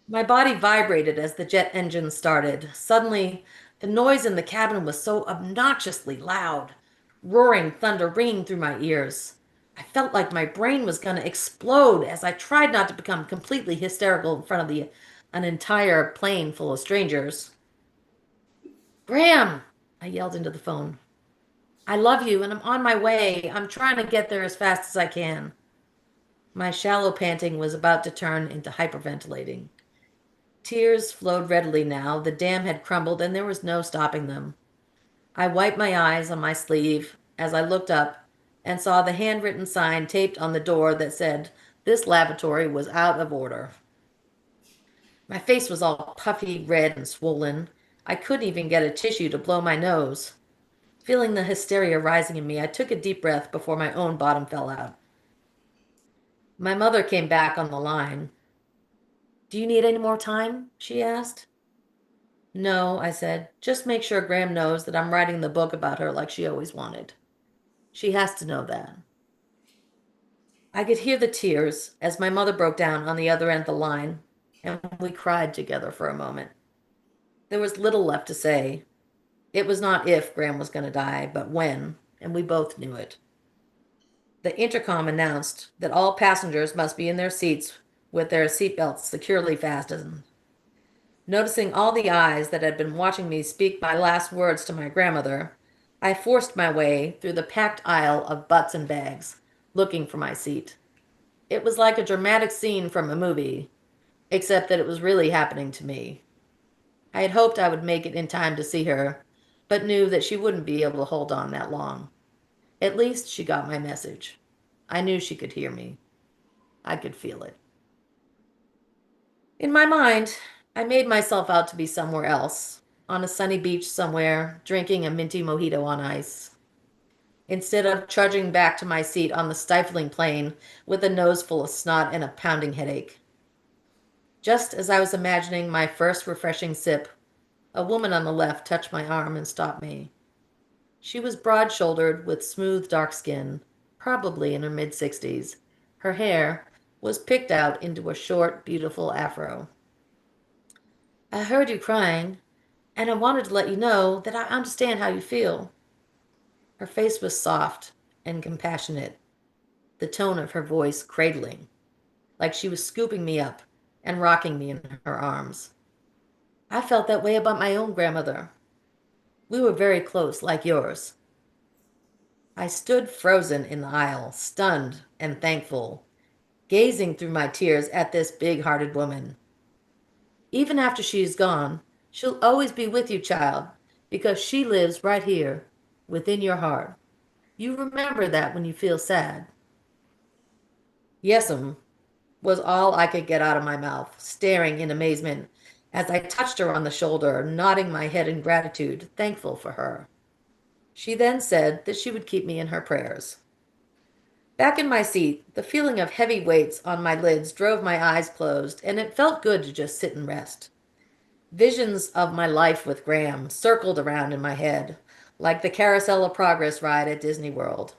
My body vibrated as the jet engine started. Suddenly, the noise in the cabin was so obnoxiously loud, roaring thunder ringing through my ears. I felt like my brain was going to explode as I tried not to become completely hysterical in front of an entire plane full of strangers. Graham, I yelled into the phone. I love you and I'm on my way. I'm trying to get there as fast as I can. My shallow panting was about to turn into hyperventilating. Tears flowed readily now. The dam had crumbled and there was no stopping them. I wiped my eyes on my sleeve as I looked up and saw the handwritten sign taped on the door that said this lavatory was out of order. My face was all puffy, red, and swollen. I couldn't even get a tissue to blow my nose. Feeling the hysteria rising in me, I took a deep breath before my own bottom fell out. My mother came back on the line. Do you need any more time? She asked. No, I said. Just make sure Graham knows that I'm writing the book about her like she always wanted. She has to know that. I could hear the tears as my mother broke down on the other end of the line, and we cried together for a moment. There was little left to say. It was not if Graham was going to die, but when, and we both knew it. The intercom announced that all passengers must be in their seats with their seatbelts securely fastened. Noticing all the eyes that had been watching me speak my last words to my grandmother, I forced my way through the packed aisle of butts and bags, looking for my seat. It was like a dramatic scene from a movie, except that it was really happening to me. I had hoped I would make it in time to see her, but knew that she wouldn't be able to hold on that long. At least she got my message. I knew she could hear me. I could feel it. In my mind, I made myself out to be somewhere else, on a sunny beach somewhere, drinking a minty mojito on ice, instead of trudging back to my seat on the stifling plane with a nose full of snot and a pounding headache. Just as I was imagining my first refreshing sip, a woman on the left touched my arm and stopped me. She was broad-shouldered with smooth dark skin, probably in her mid-60s. Her hair was picked out into a short, beautiful afro. I heard you crying, and I wanted to let you know that I understand how you feel. Her face was soft and compassionate, the tone of her voice cradling, like she was scooping me up and rocking me in her arms. I felt that way about my own grandmother. We were very close, like yours. I stood frozen in the aisle, stunned and thankful, gazing through my tears at this big-hearted woman. Even after she's gone, she'll always be with you, child, because she lives right here, within your heart. You remember that when you feel sad. Yes'm, was all I could get out of my mouth, staring in amazement as I touched her on the shoulder, nodding my head in gratitude, thankful for her. She then said that she would keep me in her prayers. Back in my seat, the feeling of heavy weights on my lids drove my eyes closed, and it felt good to just sit and rest. Visions of my life with Graham circled around in my head, like the Carousel of Progress ride at Disney World.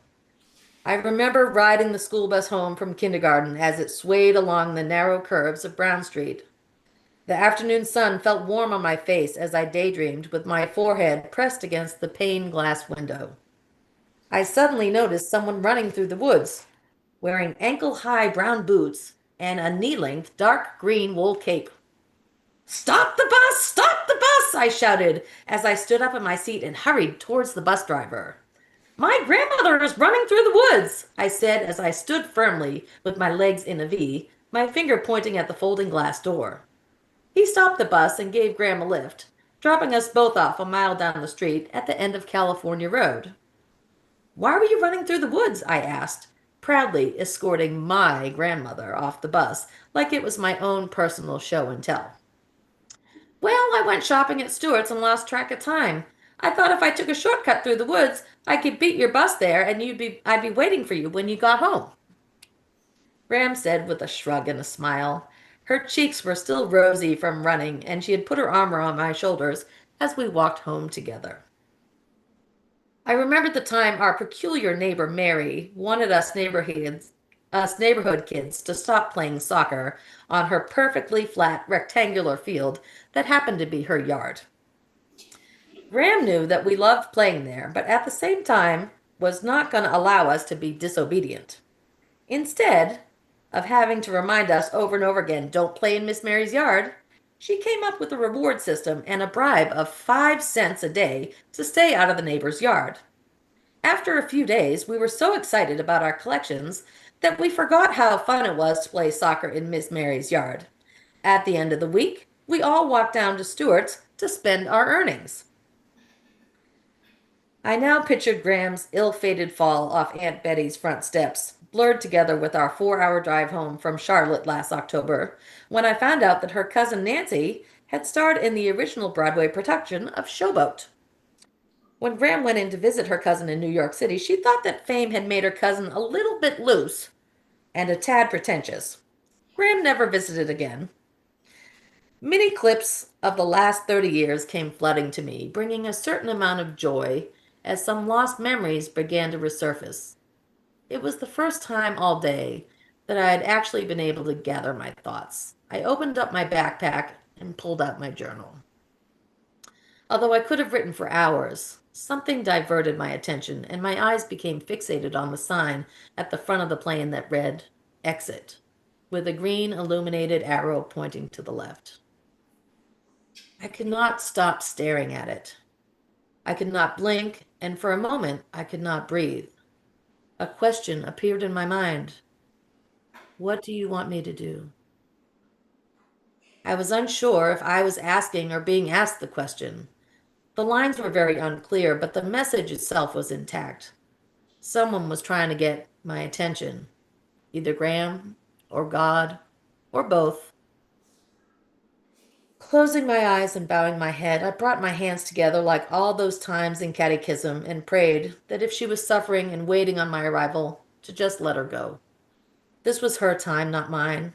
I remember riding the school bus home from kindergarten as it swayed along the narrow curves of Brown Street. The afternoon sun felt warm on my face as I daydreamed with my forehead pressed against the pane glass window. I suddenly noticed someone running through the woods, wearing ankle-high brown boots and a knee-length dark green wool cape. "Stop the bus! Stop the bus!" I shouted as I stood up in my seat and hurried towards the bus driver. "My grandmother is running through the woods," I said as I stood firmly with my legs in a V, my finger pointing at the folding glass door. He stopped the bus and gave Graham a lift, dropping us both off a mile down the street at the end of California Road. "Why were you running through the woods?" I asked, proudly escorting my grandmother off the bus like it was my own personal show and tell. "Well, I went shopping at Stewart's and lost track of time. I thought if I took a shortcut through the woods, I could beat your bus there and I'd be waiting for you when you got home." Graham said with a shrug and a smile. Her cheeks were still rosy from running, and she had put her arm around my shoulders as we walked home together. I remembered the time our peculiar neighbor Mary wanted us neighborhood kids to stop playing soccer on her perfectly flat rectangular field that happened to be her yard. Graham knew that we loved playing there, but at the same time was not going to allow us to be disobedient. Instead of having to remind us over and over again, "Don't play in Miss Mary's yard," she came up with a reward system and a bribe of 5 cents a day to stay out of the neighbor's yard. After a few days, we were so excited about our collections that we forgot how fun it was to play soccer in Miss Mary's yard. At the end of the week, we all walked down to Stewart's to spend our earnings. I now pictured Graham's ill-fated fall off Aunt Betty's front steps, blurred together with our 4-hour drive home from Charlotte last October, when I found out that her cousin Nancy had starred in the original Broadway production of Showboat. When Graham went in to visit her cousin in New York City, she thought that fame had made her cousin a little bit loose and a tad pretentious. Graham never visited again. Many clips of the last 30 years came flooding to me, bringing a certain amount of joy as some lost memories began to resurface. It was the first time all day that I had actually been able to gather my thoughts. I opened up my backpack and pulled out my journal. Although I could have written for hours, something diverted my attention, and my eyes became fixated on the sign at the front of the plane that read, "Exit," with a green illuminated arrow pointing to the left. I could not stop staring at it. I could not blink, and for a moment I could not breathe. A question appeared in my mind. What do you want me to do? I was unsure if I was asking or being asked the question. The lines were very unclear, but the message itself was intact. Someone was trying to get my attention, either Graham or God or both. Closing my eyes and bowing my head, I brought my hands together like all those times in catechism and prayed that if she was suffering and waiting on my arrival, to just let her go. This was her time, not mine.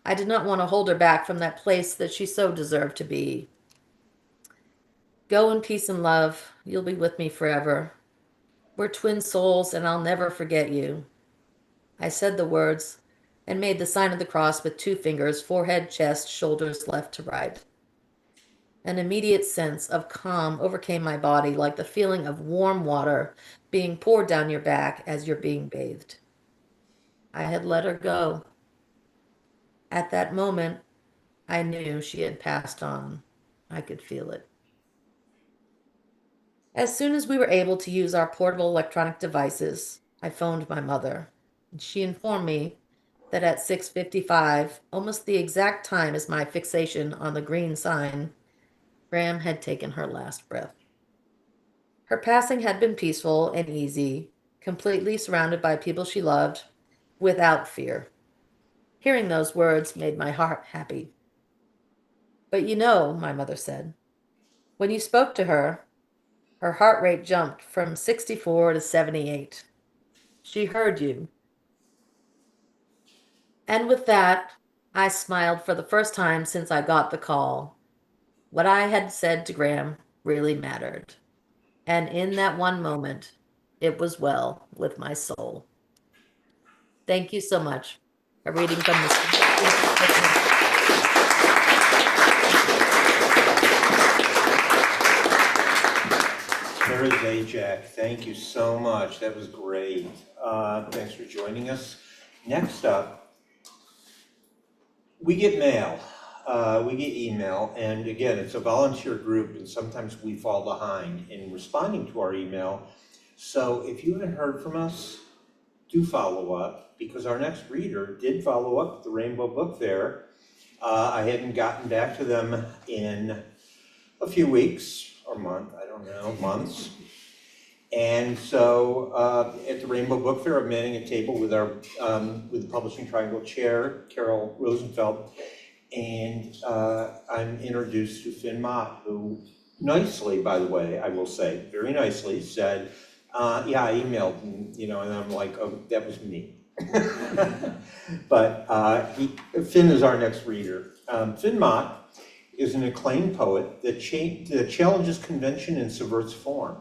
I did not want to hold her back from that place that she so deserved to be. Go in peace and love. You'll be with me forever. We're twin souls, and I'll never forget you. I said the words and made the sign of the cross with 2 fingers, forehead, chest, shoulders, left to right. An immediate sense of calm overcame my body, like the feeling of warm water being poured down your back as you're being bathed. I had let her go. At that moment, I knew she had passed on. I could feel it. As soon as we were able to use our portable electronic devices, I phoned my mother. She informed me that at 6:55, almost the exact time as my fixation on the green sign, Graham had taken her last breath. Her passing had been peaceful and easy, completely surrounded by people she loved, without fear. Hearing those words made my heart happy. But you know, my mother said, when you spoke to her, her heart rate jumped from 64 to 78. She heard you. And with that, I smiled for the first time since I got the call. What I had said to Graham really mattered. And in that one moment, it was well with my soul. Thank you so much. A reading from the Very day, Jack. Thank you so much. That was great. Thanks for joining us. Next up, we get mail. We get email, and again, it's a volunteer group, and sometimes we fall behind in responding to our email. So if you haven't heard from us, do follow up, because our next reader did follow up at the Rainbow Book Fair. I hadn't gotten back to them in a few weeks or month, I don't know, months. And so at the Rainbow Book Fair, I'm manning a table with our with the Publishing Triangle chair, Carol Rosenfeld, and I'm introduced to Finn Mott, who nicely, by the way, I will say, very nicely said, yeah, I emailed, and I'm like, oh, that was me. But Finn is our next reader. Finn Mott is an acclaimed poet that challenges convention and subverts form.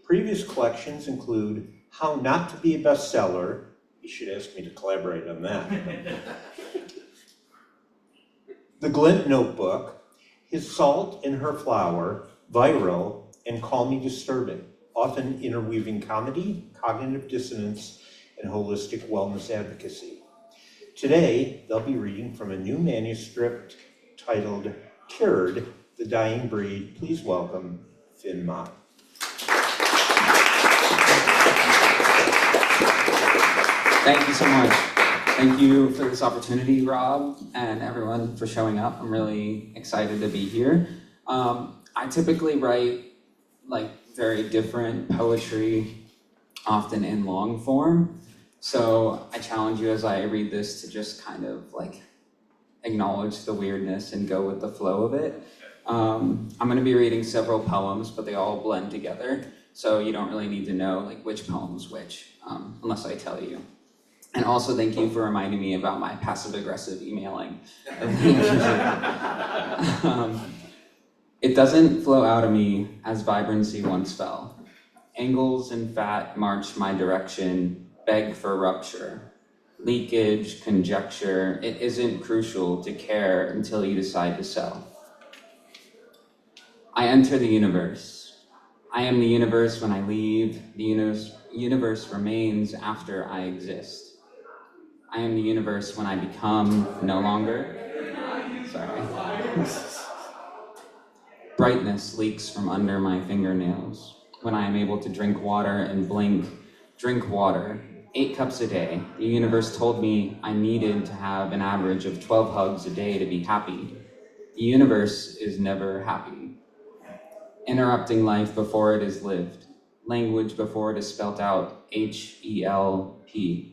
Previous collections include How Not to Be a Bestseller. You should ask me to collaborate on that. The Glint Notebook, His Salt and Her Flower, Viral, and Call Me Disturbing, often interweaving comedy, cognitive dissonance, and holistic wellness advocacy. Today, they'll be reading from a new manuscript titled Cured, the Dying Breed. Please welcome Finn Mott. Thank you so much. Thank you for this opportunity, Rob, and everyone for showing up. I'm really excited to be here. I typically write like very different poetry, often in long form. So I challenge you as I read this to just kind of like acknowledge the weirdness and go with the flow of it. I'm going to be reading several poems, but they all blend together. So you don't really need to know like which poem's which, unless I tell you. And also thank you for reminding me about my passive-aggressive emailing. It doesn't flow out of me as vibrancy once fell. Angles and fat march my direction, beg for rupture. Leakage, conjecture, it isn't crucial to care until you decide to sell. I enter the universe. I am the universe when I leave. The universe remains after I exist. I am the universe when I become no longer. Sorry. Brightness leaks from under my fingernails. When I am able to drink water and blink, drink water. 8 cups a day. The universe told me I needed to have an average of 12 hugs a day to be happy. The universe is never happy. Interrupting life before it is lived. Language before it is spelt out. HELP.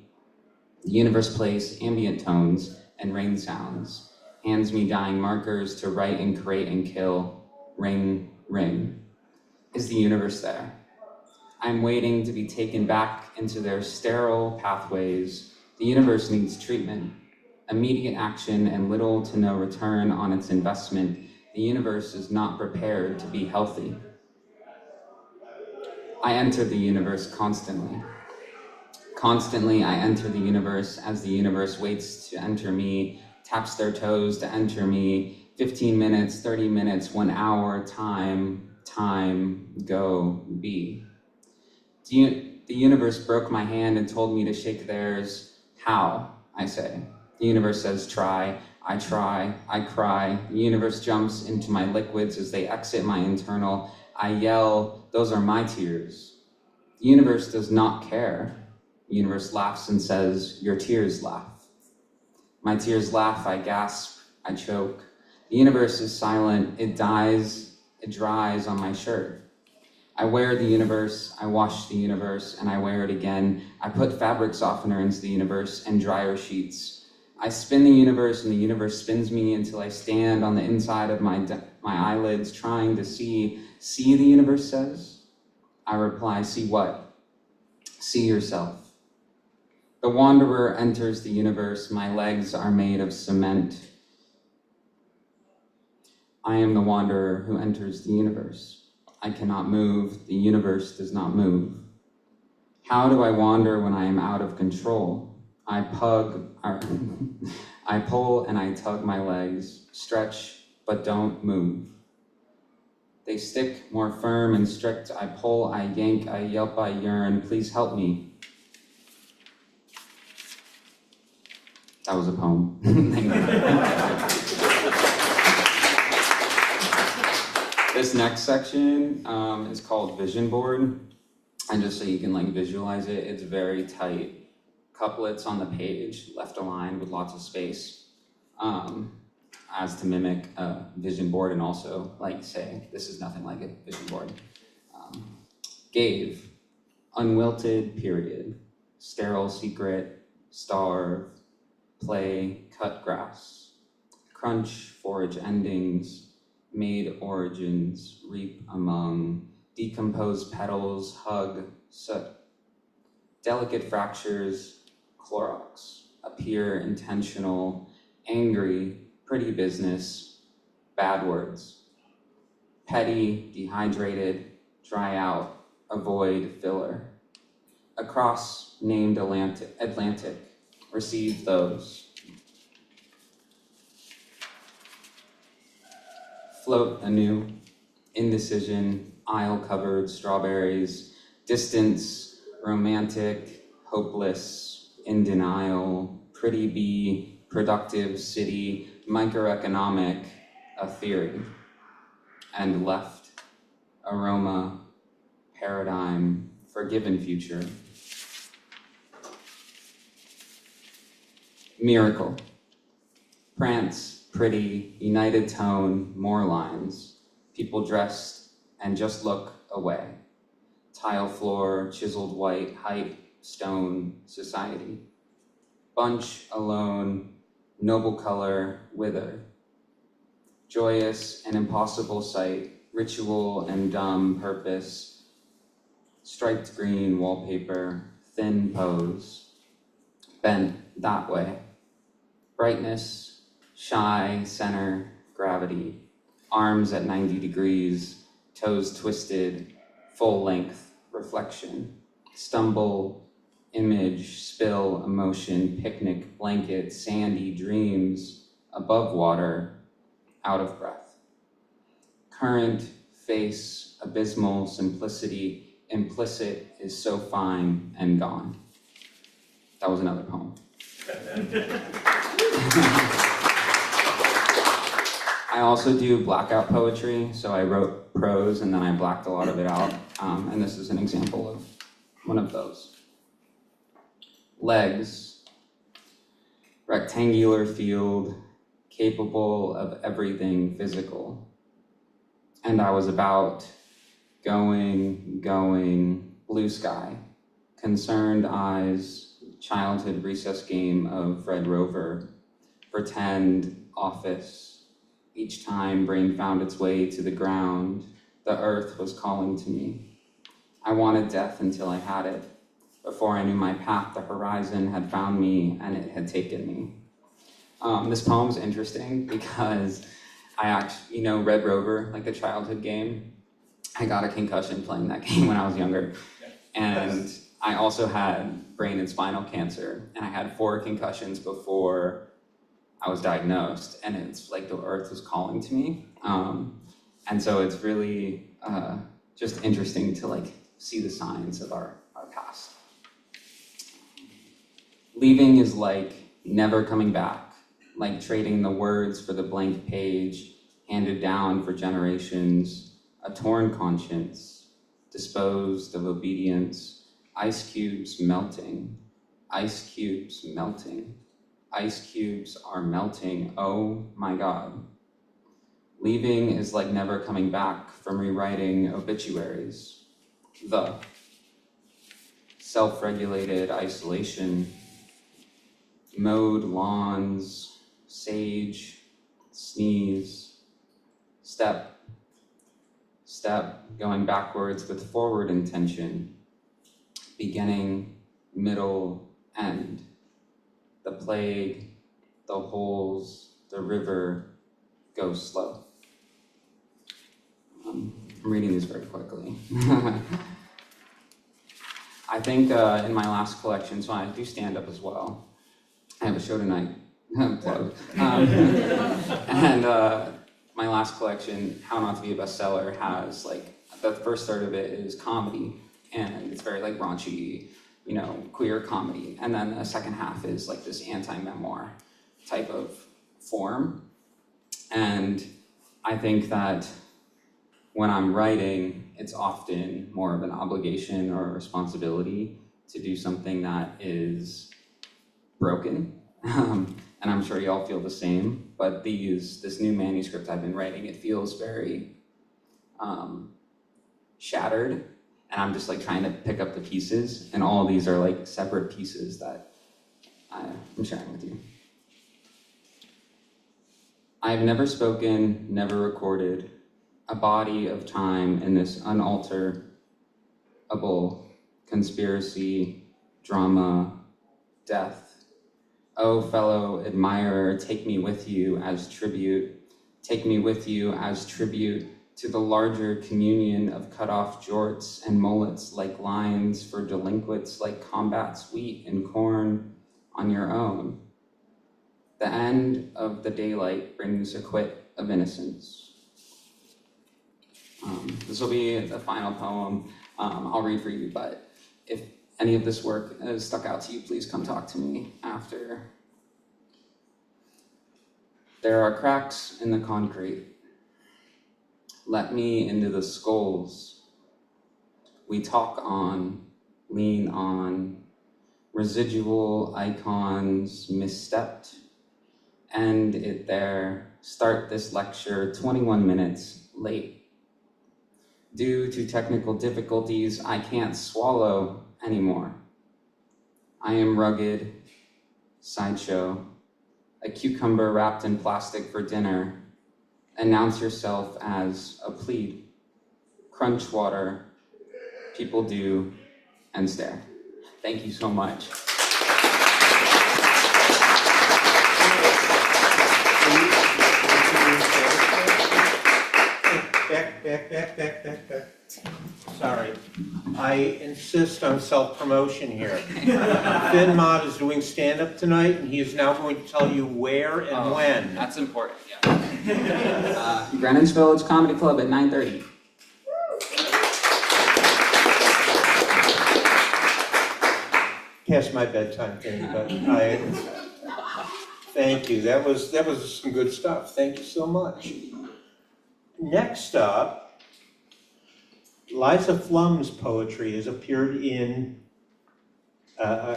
The universe plays ambient tones and rain sounds. Hands me dying markers to write and create and kill. Ring, ring. Is the universe there? I'm waiting to be taken back into their sterile pathways. The universe needs treatment, immediate action, and little to no return on its investment. The universe is not prepared to be healthy. I enter the universe constantly. Constantly, I enter the universe as the universe waits to enter me, taps their toes to enter me. 15 minutes, 30 minutes, 1 hour, time, go, be. The universe broke my hand and told me to shake theirs. How? I say. The universe says try. I try. I cry. The universe jumps into my liquids as they exit my internal. I yell, those are my tears. The universe does not care. The universe laughs and says, your tears laugh. My tears laugh, I gasp, I choke. The universe is silent, it dies, it dries on my shirt. I wear the universe, I wash the universe, and I wear it again. I put fabric softener into the universe and dryer sheets. I spin the universe and the universe spins me until I stand on the inside of my eyelids trying to see. See, the universe says? I reply, see what? See yourself. The wanderer enters the universe, my legs are made of cement. I am the wanderer who enters the universe. I cannot move, the universe does not move. How do I wander when I am out of control? I pull and I tug my legs, stretch, but don't move. They stick more firm and strict. I pull, I yank, I yelp, I yearn. Please help me. That was a poem. Thank you. This next section is called Vision Board. And just so you can like visualize it, it's very tight. Couplets on the page, left aligned with lots of space, as to mimic a vision board and also like say, this is nothing like a vision board. Gave, unwilted period, sterile secret, starve, play, cut grass, crunch, forage endings, made origins, reap among, decomposed petals, hug, soot, delicate fractures, Clorox, appear intentional, angry, pretty business, bad words, petty, dehydrated, dry out, avoid, filler, across named Atlantic, receive those. Float anew, indecision, aisle-covered strawberries, distance, romantic, hopeless, in denial, pretty bee, productive city, microeconomic, a theory, and left, aroma, paradigm, forgiven future. Miracle. Prance, pretty, united tone, more lines. People dressed and just look away. Tile floor, chiseled white, height, stone, society. Bunch, alone, noble color, wither. Joyous and impossible sight, ritual and dumb purpose. Striped green wallpaper, thin pose. Bent that way. Brightness, shy, center, gravity. Arms at 90 degrees, toes twisted, full length, reflection. Stumble, image, spill, emotion, picnic, blanket, sandy, dreams, above water, out of breath. Current, face, abysmal, simplicity, implicit is so fine and gone. That was another poem. I also do blackout poetry, so I wrote prose and then I blacked a lot of it out, and this is an example of one of those. Legs, rectangular field, capable of everything physical. And I was about going, blue sky, concerned eyes, childhood recess game of Red Rover, pretend, office. Each time brain found its way to the ground, the earth was calling to me. I wanted death until I had it. Before I knew my path, the horizon had found me and it had taken me. This poem's interesting because I actually, Red Rover, like the childhood game. I got a concussion playing that game when I was younger. And I also had brain and spinal cancer, and I had 4 concussions before I was diagnosed, and it's like the earth was calling to me. And so it's really just interesting to see the signs of our past. Leaving is like never coming back, like trading the words for the blank page, handed down for generations, a torn conscience, disposed of obedience, ice cubes melting, ice cubes melting, ice cubes are melting, oh my God. Leaving is like never coming back from rewriting obituaries. The self-regulated isolation, mowed lawns, sage, sneeze, step, going backwards with forward intention, beginning, middle, end, the plague, the holes, the river, go slow. I'm reading these very quickly. I think in my last collection, so I do stand up as well. I have a show tonight, plug. And my last collection, How Not to Be a Bestseller, has the first third of it is comedy, and it's very raunchy, queer comedy. And then the second half is this anti-memoir type of form. And I think that when I'm writing, it's often more of an obligation or a responsibility to do something that is broken. And I'm sure y'all feel the same, but this new manuscript I've been writing, it feels very shattered, and I'm just trying to pick up the pieces, and all of these are separate pieces that I'm sharing with you. I've never spoken, never recorded, a body of time in this unalterable conspiracy, drama, death. Oh, fellow admirer, take me with you as tribute. Take me with you as tribute to the larger communion of cut-off jorts and mullets like lines for delinquents like combats wheat and corn on your own. The end of the daylight brings a quit of innocence. This will be the final poem I'll read for you, but if any of this work has stuck out to you, please come talk to me after. There are cracks in the concrete. Let me into the skulls. We talk on, lean on, residual icons misstepped. End it there. Start this lecture 21 minutes late. Due to technical difficulties, I can't swallow anymore. I am rugged, sideshow, a cucumber wrapped in plastic for dinner. Announce yourself as a plead. Crunch water, people do, and stare. Thank you so much. Back. Sorry. I insist on self-promotion here. Finn Mott is doing stand-up tonight, and he is now going to tell you where and when. That's important, yeah. Greenwich Village Comedy Club at 9:30. Past my bedtime thing, but thank you. That was some good stuff. Thank you so much. Next up, Liza Flum's poetry has appeared in, I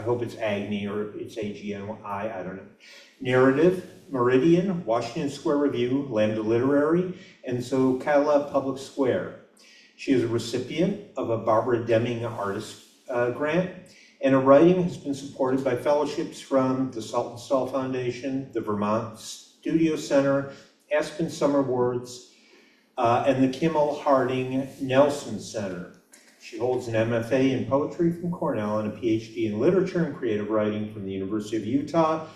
hope it's Agni or it's AGNI, I don't know. Narrative, Meridian, Washington Square Review, Lambda Literary, and Ocala Public Square. She is a recipient of a Barbara Deming Artist Grant, and her writing has been supported by fellowships from the Saltonstall Foundation, the Vermont Studio Center, Aspen Summer Awards, and the Kimmel Harding Nelson Center. She holds an MFA in poetry from Cornell and a PhD in literature and creative writing from the University of Utah.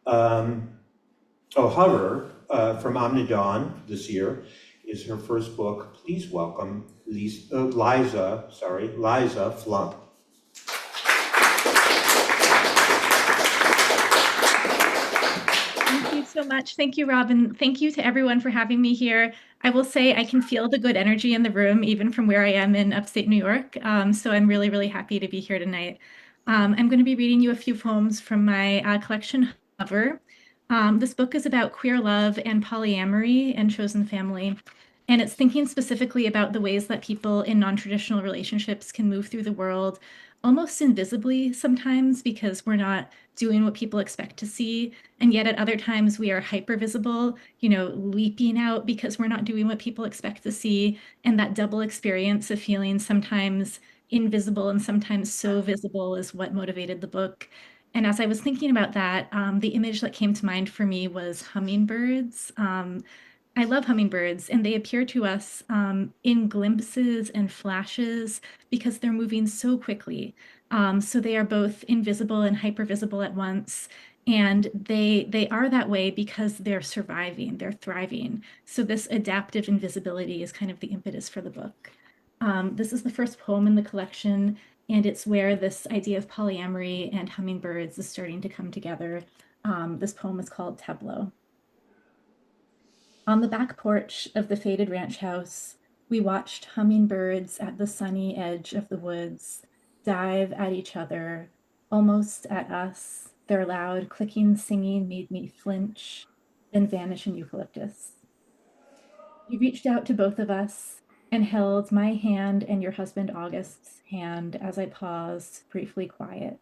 However, from Omnidawn this year is her first book. Please welcome Liza Flum. Thank you so much. Thank you, Robin. Thank you to everyone for having me here. I will say I can feel the good energy in the room, even from where I am in upstate New York. So I'm really, really happy to be here tonight. I'm going to be reading you a few poems from my collection, Hover. This book is about queer love and polyamory and chosen family. And it's thinking specifically about the ways that people in non-traditional relationships can move through the world almost invisibly sometimes because we're not doing what people expect to see. And yet at other times we are hyper visible, leaping out because we're not doing what people expect to see. And that double experience of feeling sometimes invisible and sometimes so visible is what motivated the book. And as I was thinking about that, the image that came to mind for me was hummingbirds. I love hummingbirds, and they appear to us in glimpses and flashes because they're moving so quickly. So they are both invisible and hypervisible at once. And they are that way because they're surviving, they're thriving. So this adaptive invisibility is kind of the impetus for the book. This is the first poem in the collection, and it's where this idea of polyamory and hummingbirds is starting to come together. This poem is called Tableau. On the back porch of the faded ranch house, we watched hummingbirds at the sunny edge of the woods dive at each other, almost at us. Their loud clicking singing made me flinch, then vanish in eucalyptus. You reached out to both of us and held my hand and your husband August's hand as I paused, briefly quiet.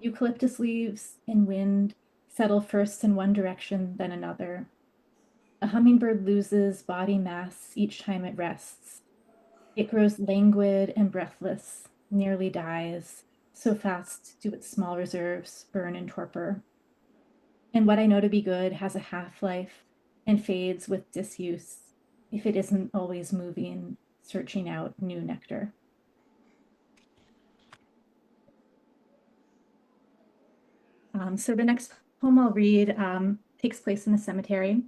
Eucalyptus leaves and wind settle first in one direction, then another. A hummingbird loses body mass each time it rests. It grows languid and breathless, nearly dies. So fast do its small reserves burn in torpor. And what I know to be good has a half-life and fades with disuse if it isn't always moving, searching out new nectar. So the next poem I'll read takes place in a cemetery.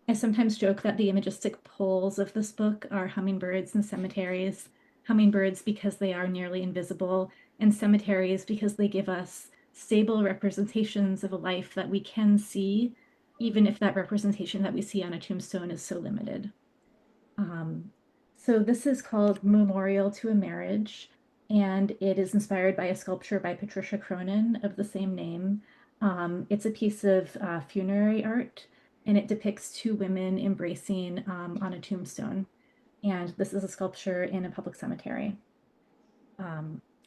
I sometimes joke that the imagistic poles of this book are hummingbirds and cemeteries. Hummingbirds because they are nearly invisible, and cemeteries because they give us stable representations of a life that we can see, even if that representation that we see on a tombstone is so limited. So this is called Memorial to a Marriage, and it is inspired by a sculpture by Patricia Cronin of the same name. It's a piece of funerary art, and it depicts two women embracing on a tombstone. And this is a sculpture in a public cemetery.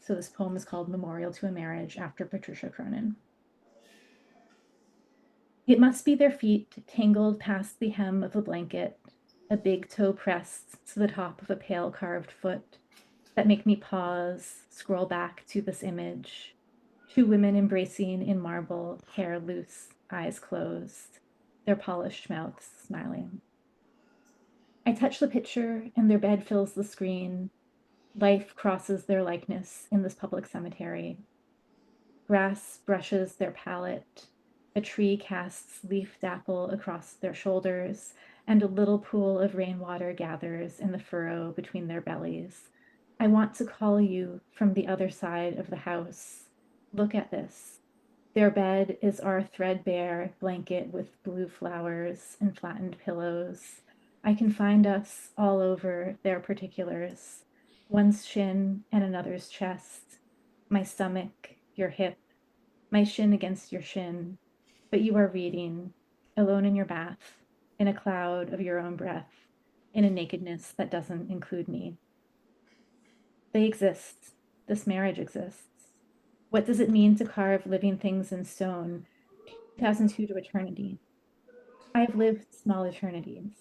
So this poem is called Memorial to a Marriage after Patricia Cronin. It must be their feet tangled past the hem of a blanket, a big toe pressed to the top of a pale carved foot, that make me pause, scroll back to this image. Two women embracing in marble, hair loose, eyes closed, their polished mouths smiling. I touch the picture and their bed fills the screen. Life crosses their likeness in this public cemetery. Grass brushes their palate. A tree casts leaf dapple across their shoulders, and a little pool of rainwater gathers in the furrow between their bellies. I want to call you from the other side of the house. Look at this. Their bed is our threadbare blanket with blue flowers and flattened pillows. I can find us all over their particulars, one's shin and another's chest, my stomach, your hip, my shin against your shin. But you are reading, alone in your bath, in a cloud of your own breath, in a nakedness that doesn't include me. They exist. This marriage exists. What does it mean to carve living things in stone, 2002 to eternity? I have lived small eternities,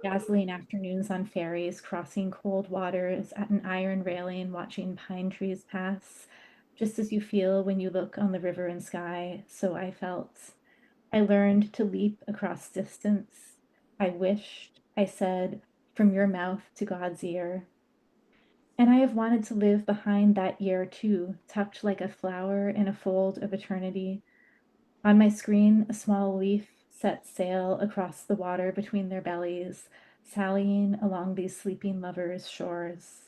dazzling afternoons on ferries, crossing cold waters at an iron railing, watching pine trees pass. Just as you feel when you look on the river and sky, so I felt. I learned to leap across distance. I wished, I said, from your mouth to God's ear. And I have wanted to live behind that ear too, tucked like a flower in a fold of eternity. On my screen, a small leaf sets sail across the water between their bellies, sallying along these sleeping lovers' shores.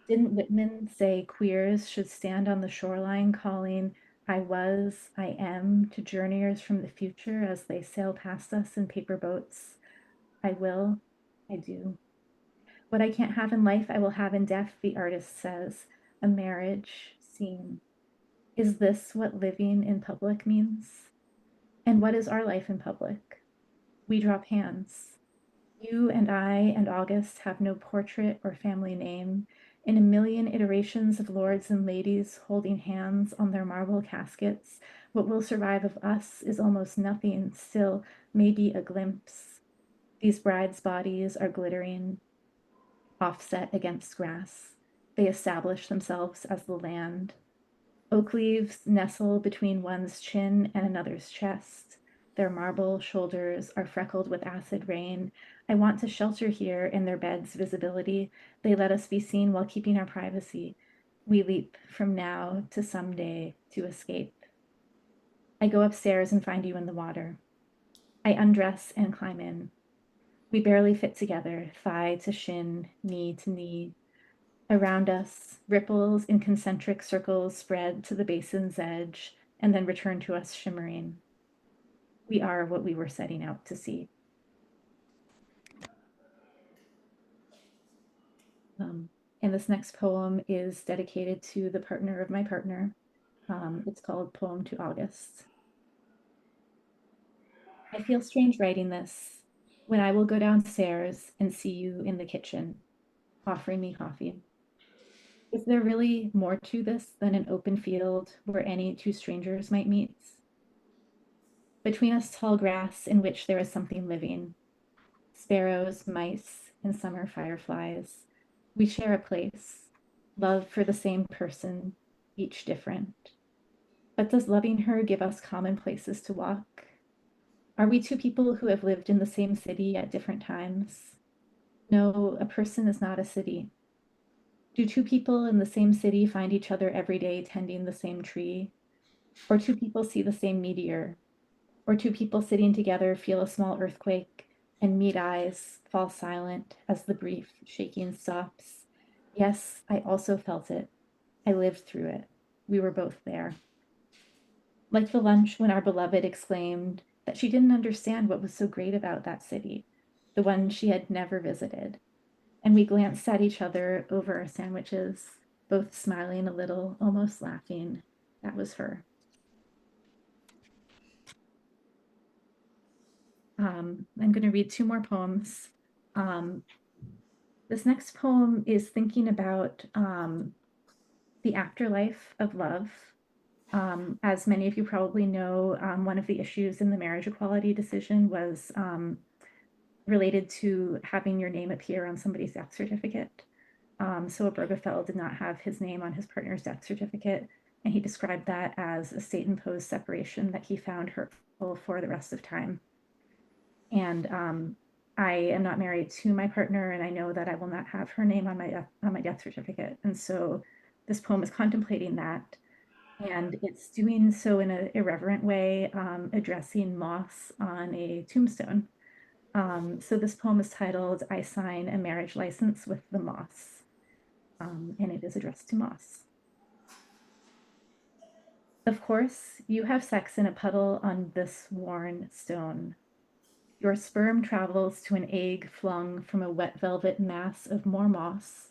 Didn't Whitman say queers should stand on the shoreline calling, I was, I am, to journeyers from the future as they sail past us in paper boats? I will, I do. What I can't have in life, I will have in death, the artist says. A marriage scene. Is this what living in public means? And what is our life in public? We drop hands. You and I and August have no portrait or family name. In a million iterations of lords and ladies holding hands on their marble caskets, what will survive of us is almost nothing, still maybe a glimpse. These brides' bodies are glittering, offset against grass. They establish themselves as the land. Oak leaves nestle between one's chin and another's chest. Their marble shoulders are freckled with acid rain. I want to shelter here in their bed's visibility. They let us be seen while keeping our privacy. We leap from now to someday to escape. I go upstairs and find you in the water. I undress and climb in. We barely fit together, thigh to shin, knee to knee. Around us, ripples in concentric circles spread to the basin's edge and then return to us shimmering. We are what we were setting out to see. And this next poem is dedicated to the partner of my partner. It's called Poem to August. I feel strange writing this when I will go downstairs and see you in the kitchen, offering me coffee. Is there really more to this than an open field where any two strangers might meet? Between us, tall grass in which there is something living, sparrows, mice, and summer fireflies. We share a place, love for the same person, each different. But does loving her give us common places to walk? Are we two people who have lived in the same city at different times? No, a person is not a city. Do two people in the same city find each other every day tending the same tree? Or two people see the same meteor? Or two people sitting together feel a small earthquake and meet eyes, fall silent as the brief shaking stops? Yes, I also felt it. I lived through it. We were both there. Like the lunch when our beloved exclaimed that she didn't understand what was so great about that city, the one she had never visited. And we glanced at each other over our sandwiches, both smiling a little, almost laughing. That was her. I'm going to read two more poems. This next poem is thinking about The Afterlife of Love. As many of you probably know, one of the issues in the marriage equality decision was related to having your name appear on somebody's death certificate. So Obergefell did not have his name on his partner's death certificate, and he described that as a state-imposed separation that he found hurtful for the rest of time. And I am not married to my partner, and I know that I will not have her name on my death certificate. And so this poem is contemplating that, and it's doing so in an irreverent way, addressing moss on a tombstone. So this poem is titled "I Sign a Marriage License with the Moss," and it is addressed to moss. Of course, you have sex in a puddle on this worn stone. Your sperm travels to an egg flung from a wet velvet mass of more moss.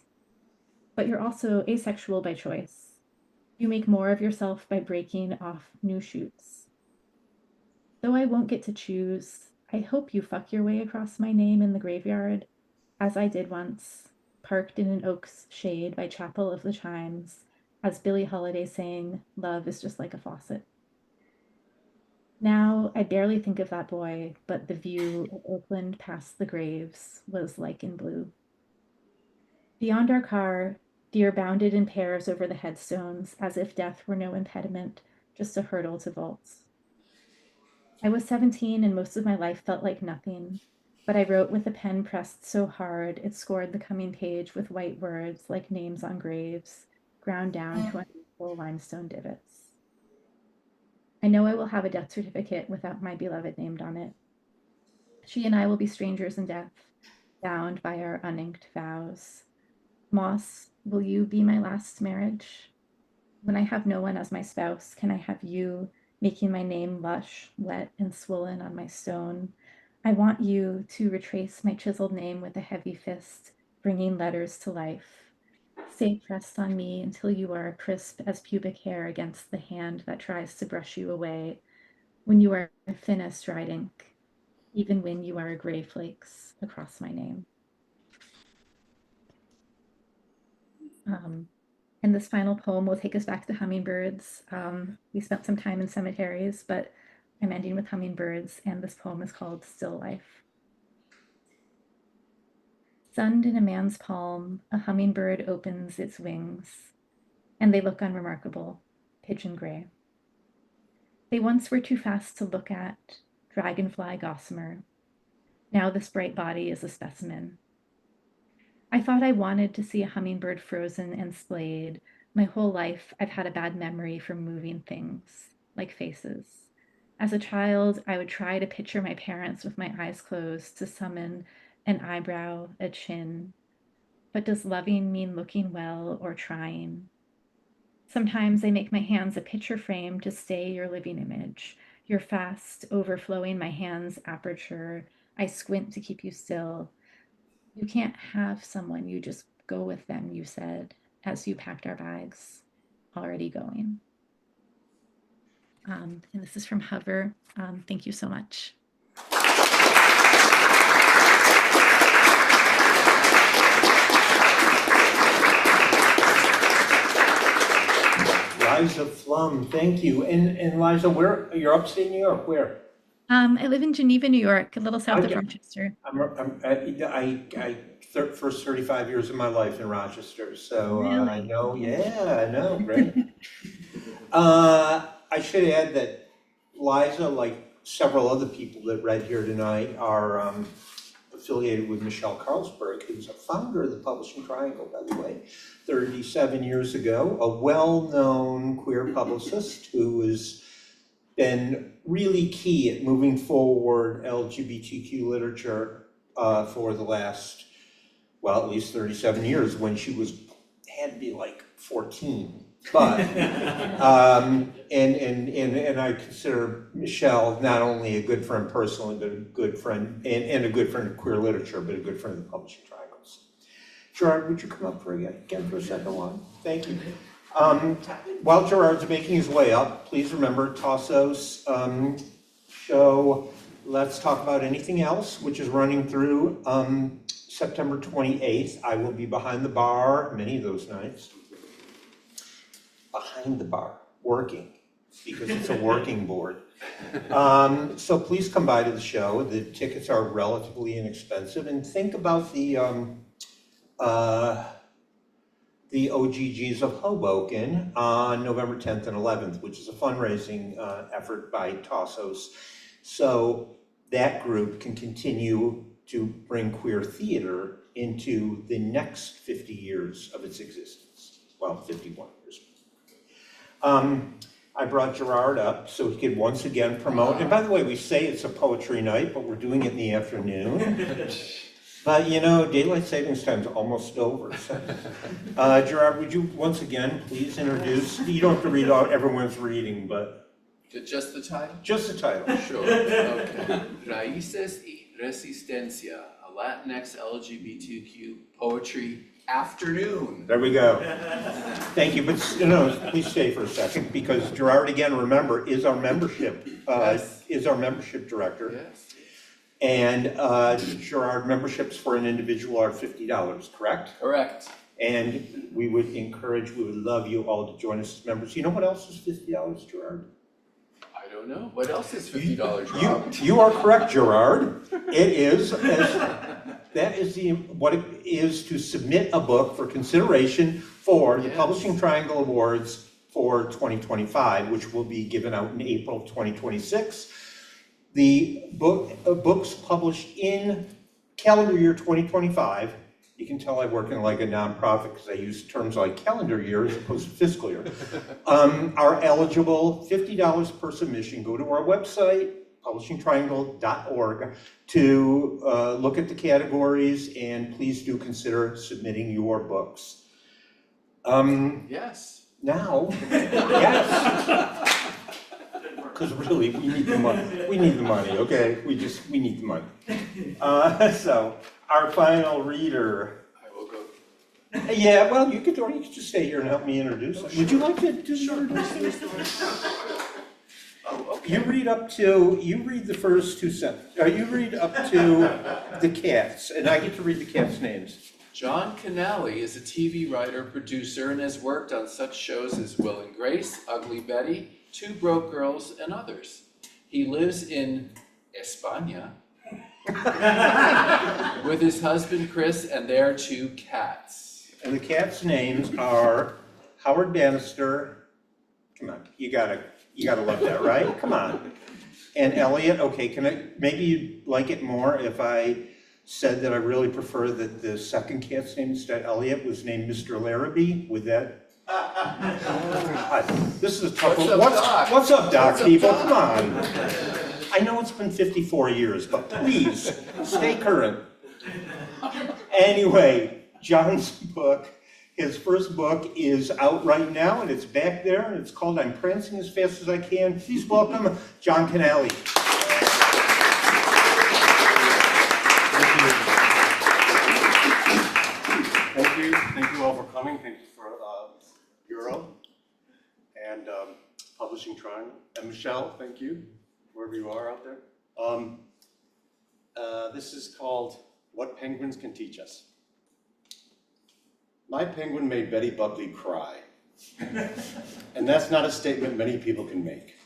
But you're also asexual by choice. You make more of yourself by breaking off new shoots. Though I won't get to choose, I hope you fuck your way across my name in the graveyard, as I did once, parked in an oak's shade by Chapel of the Chimes, as Billie Holiday sang, "Love is just like a faucet." Now I barely think of that boy, but the view of Oakland past the graves was like in blue. Beyond our car, deer bounded in pairs over the headstones, as if death were no impediment, just a hurdle to vaults. I was 17 and most of my life felt like nothing, but I wrote with a pen pressed so hard it scored the coming page with white words like names on graves, ground down to unequal limestone divots. I know I will have a death certificate without my beloved named on it. She and I will be strangers in death, bound by our uninked vows. Moss, will you be my last marriage? When I have no one as my spouse, can I have you, making my name lush, wet, and swollen on my stone? I want you to retrace my chiseled name with a heavy fist, bringing letters to life. Stay pressed on me until you are crisp as pubic hair against the hand that tries to brush you away, when you are thin as dried ink, even when you are gray flakes across my name. And this final poem will take us back to hummingbirds. We spent some time in cemeteries, but I'm ending with hummingbirds, and this poem is called Still Life. Sunned in a man's palm, a hummingbird opens its wings, and they look unremarkable, pigeon gray. They once were too fast to look at, dragonfly gossamer. Now this bright body is a specimen. I thought I wanted to see a hummingbird frozen and splayed. My whole life, I've had a bad memory for moving things, like faces. As a child, I would try to picture my parents with my eyes closed to summon an eyebrow, a chin. But does loving mean looking well or trying? Sometimes I make my hands a picture frame to stay your living image. You're fast, overflowing my hand's aperture. I squint to keep you still. You can't have someone, you just go with them, you said, as you packed our bags, already going. And this is from Hover. Thank you so much. Liza Flum, thank you. And Liza, where, you're upstate New York, where? I live in Geneva, New York, a little south of Rochester. First 35 years of my life in Rochester, so Really? I know, yeah, I know, great. I should add that Liza, like several other people that read here tonight, are affiliated with Michelle Carlsberg, who's a founder of the Publishing Triangle, by the way, 37 years ago, a well-known queer publicist who has been really key at moving forward LGBTQ literature for the last, well, at least 37 years, when she had to be like 14. But, and I consider Michelle not only a good friend personally, but a good friend, and a good friend of queer literature, but a good friend of the Publishing Triangles. Gerard, would you come up again for a second one? Thank you. While Gerard's making his way up, please remember Tasso's show, Let's Talk About Anything Else, which is running through September 28th. I will be behind the bar many of those nights. behind the bar, working, because it's a working board. So please come by to the show. The tickets are relatively inexpensive, and think about the OGGs of Hoboken on November 10th and 11th, which is a fundraising effort by Tassos. So that group can continue to bring queer theater into the next 50 years of its existence. Well, 51 years. I brought Gerard up so he could once again promote, and by the way, we say it's a poetry night, but we're doing it in the afternoon. But you know, daylight savings time's almost over. So. Gerard, would you once again please introduce, you don't have to read out everyone's reading, but. Just the title? Just the title. Sure, okay. Raíces y Resistencia, a Latinx LGBTQ poetry afternoon. There we go. Thank you, but please stay for a second, because Gerard, again, remember, is our membership, Yes. is our membership director. Yes. And Gerard, memberships for an individual are $50, correct? Correct. And we would love you all to join us as members. You know what else is $50, Gerard? I don't know. What else is $50, Rob? You are correct, Gerard. It is, what it is to submit a book for consideration for the Yes. Publishing Triangle Awards for 2025, which will be given out in April 2026. The books published in calendar year 2025, you can tell I work in like a nonprofit because I use terms like calendar year as opposed to fiscal year, are eligible, $50 per submission. Go to our website, publishingtriangle.org, to look at the categories, and please do consider submitting your books. Yes. Now, yes. Because really, we need the money. We need the money, okay? We need the money. So, our final reader. I will go. Yeah, well, you could just stay here and help me introduce him. Would you like to do the introductions? Oh, okay. You read the first two sentences. You read up to the cats, and I get to read the cats' names. John Canale is a TV writer, producer, and has worked on such shows as Will and Grace, Ugly Betty, Two Broke Girls, and others. He lives in España with his husband Chris and their two cats. And the cats' names are Howard Bannister. Come on, you gotta love that, right? Come on. And Elliot. Okay, maybe you'd like it more if I said that I really prefer that the second cat's name instead of Elliot was named Mr. Larrabee. With that. This is a tough one. What's up, Doc? People? Come on. I know it's been 54 years, but please stay current. Anyway, John's book, his first book is out right now, and it's back there, and it's called I'm Prancing as Fast as I Can. Please welcome John Canale. Thank you all for coming. Thank you for Euro and Publishing Triangle. And Michelle, thank you, wherever you are out there. This is called What Penguins Can Teach Us. My penguin made Betty Buckley cry. And that's not a statement many people can make.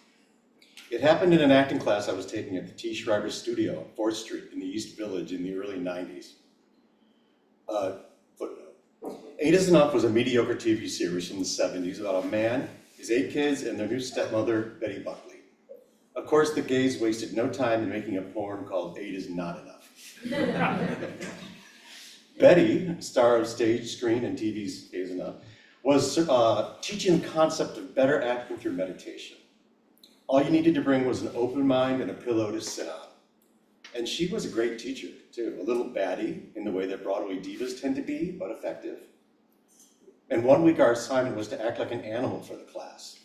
It happened in an acting class I was taking at the T. Schreiber Studio on 4th Street in the East Village in the early 90s. Footnote. 8 is Enough was a mediocre TV series from the 70s about a man, his 8 kids, and their new stepmother, Betty Buckley. Of course, the gays wasted no time in making a porn called 8 is Not Enough. Betty, star of stage, screen, and TV's 8 is Enough, was teaching the concept of better acting through meditation. All you needed to bring was an open mind and a pillow to sit on. And she was a great teacher, too, a little batty in the way that Broadway divas tend to be, but effective. And one week our assignment was to act like an animal for the class,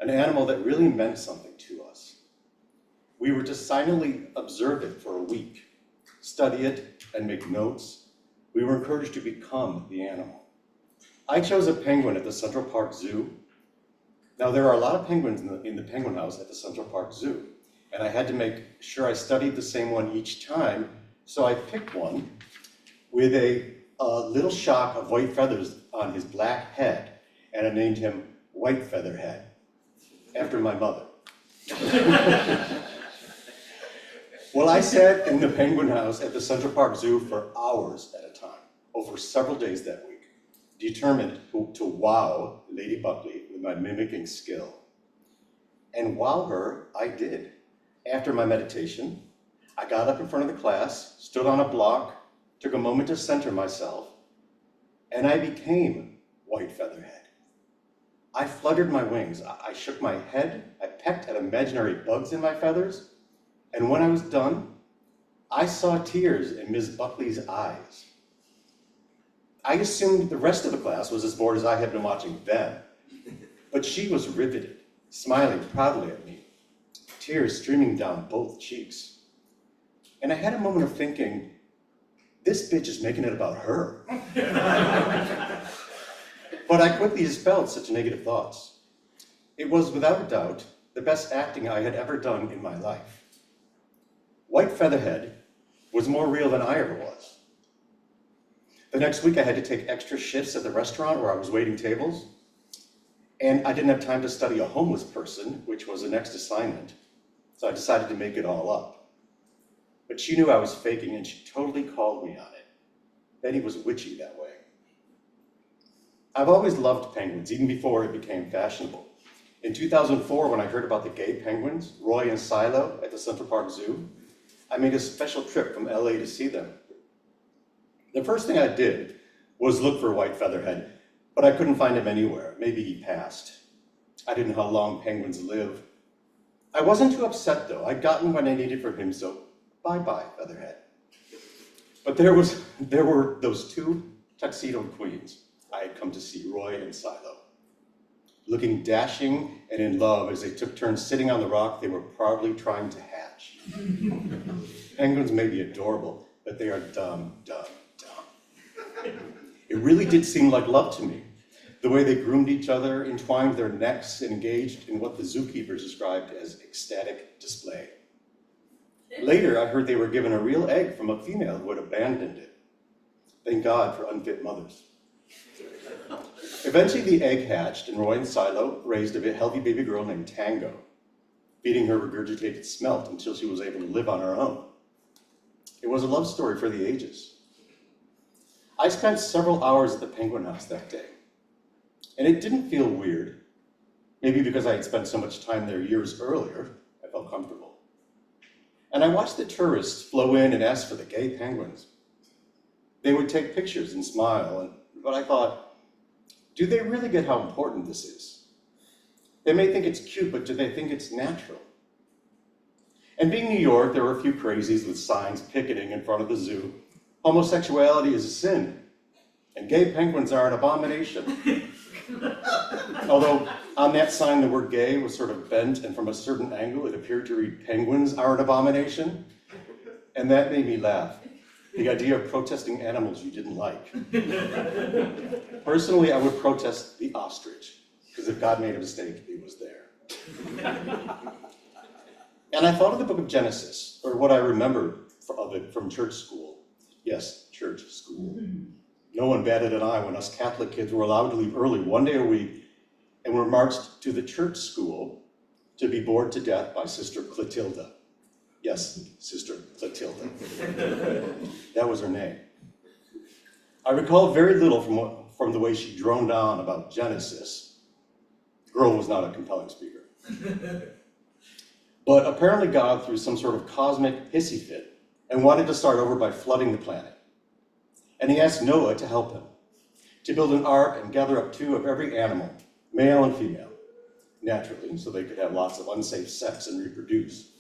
an animal that really meant something to us. We were to silently observe it for a week, study it, and make notes. We were encouraged to become the animal. I chose a penguin at the Central Park Zoo. Now, there are a lot of penguins in the penguin house at the Central Park Zoo, and I had to make sure I studied the same one each time, so I picked one with a little shock of white feathers on his black head, and I named him White Featherhead, after my mother. Well, I sat in the penguin house at the Central Park Zoo for hours at a time, over several days that week, determined to wow Lady Buckley with my mimicking skill. And wow her, I did. After my meditation, I got up in front of the class, stood on a block, took a moment to center myself, and I became White Featherhead. I fluttered my wings, I shook my head, I pecked at imaginary bugs in my feathers, and when I was done, I saw tears in Ms. Buckley's eyes. I assumed the rest of the class was as bored as I had been watching them, but she was riveted, smiling proudly at me, tears streaming down both cheeks. And I had a moment of thinking, this bitch is making it about her. But I quickly dispelled such negative thoughts. It was without a doubt the best acting I had ever done in my life. White Featherhead was more real than I ever was. The next week I had to take extra shifts at the restaurant where I was waiting tables, and I didn't have time to study a homeless person, which was the next assignment, so I decided to make it all up. But she knew I was faking, and she totally called me on it. Betty was witchy that way. I've always loved penguins, even before it became fashionable. In 2004, when I heard about the gay penguins, Roy and Silo, at the Central Park Zoo, I made a special trip from LA to see them. The first thing I did was look for White Featherhead, but I couldn't find him anywhere. Maybe he passed. I didn't know how long penguins live. I wasn't too upset though. I'd gotten what I needed from him, so bye-bye, Featherhead. But there were those two tuxedoed queens I had come to see, Roy and Silo. Looking dashing and in love as they took turns sitting on the rock they were proudly trying to hatch. Penguins may be adorable, but they are dumb, dumb, dumb. It really did seem like love to me, the way they groomed each other, entwined their necks, and engaged in what the zookeepers described as ecstatic display. Later, I heard they were given a real egg from a female who had abandoned it. Thank God for unfit mothers. Eventually, the egg hatched, and Roy and Silo raised a healthy baby girl named Tango, feeding her regurgitated smelt until she was able to live on her own. It was a love story for the ages. I spent several hours at the Penguin House that day, and it didn't feel weird. Maybe because I had spent so much time there years earlier, I felt comfortable. And I watched the tourists flow in and ask for the gay penguins. They would take pictures and smile, but I thought, do they really get how important this is? They may think it's cute, but do they think it's natural? And being New York, there were a few crazies with signs picketing in front of the zoo. Homosexuality is a sin, and gay penguins are an abomination. Although on that sign the word gay was sort of bent, and from a certain angle it appeared to read penguins are an abomination, and that made me laugh. The idea of protesting animals you didn't like. Personally, I would protest the ostrich, because if God made a mistake, it was there. And I thought of the book of Genesis, or what I remember of it from church school. Yes, church school. No one batted an eye when us Catholic kids were allowed to leave early one day a week and were marched to the church school to be bored to death by Sister Clotilda. Yes, Sister Clotilda. That was her name. I recall very little from the way she droned on about Genesis. The girl was not a compelling speaker. But apparently God threw some sort of cosmic hissy fit and wanted to start over by flooding the planet. And he asked Noah to help him, to build an ark and gather up two of every animal, male and female, naturally, so they could have lots of unsafe sex and reproduce.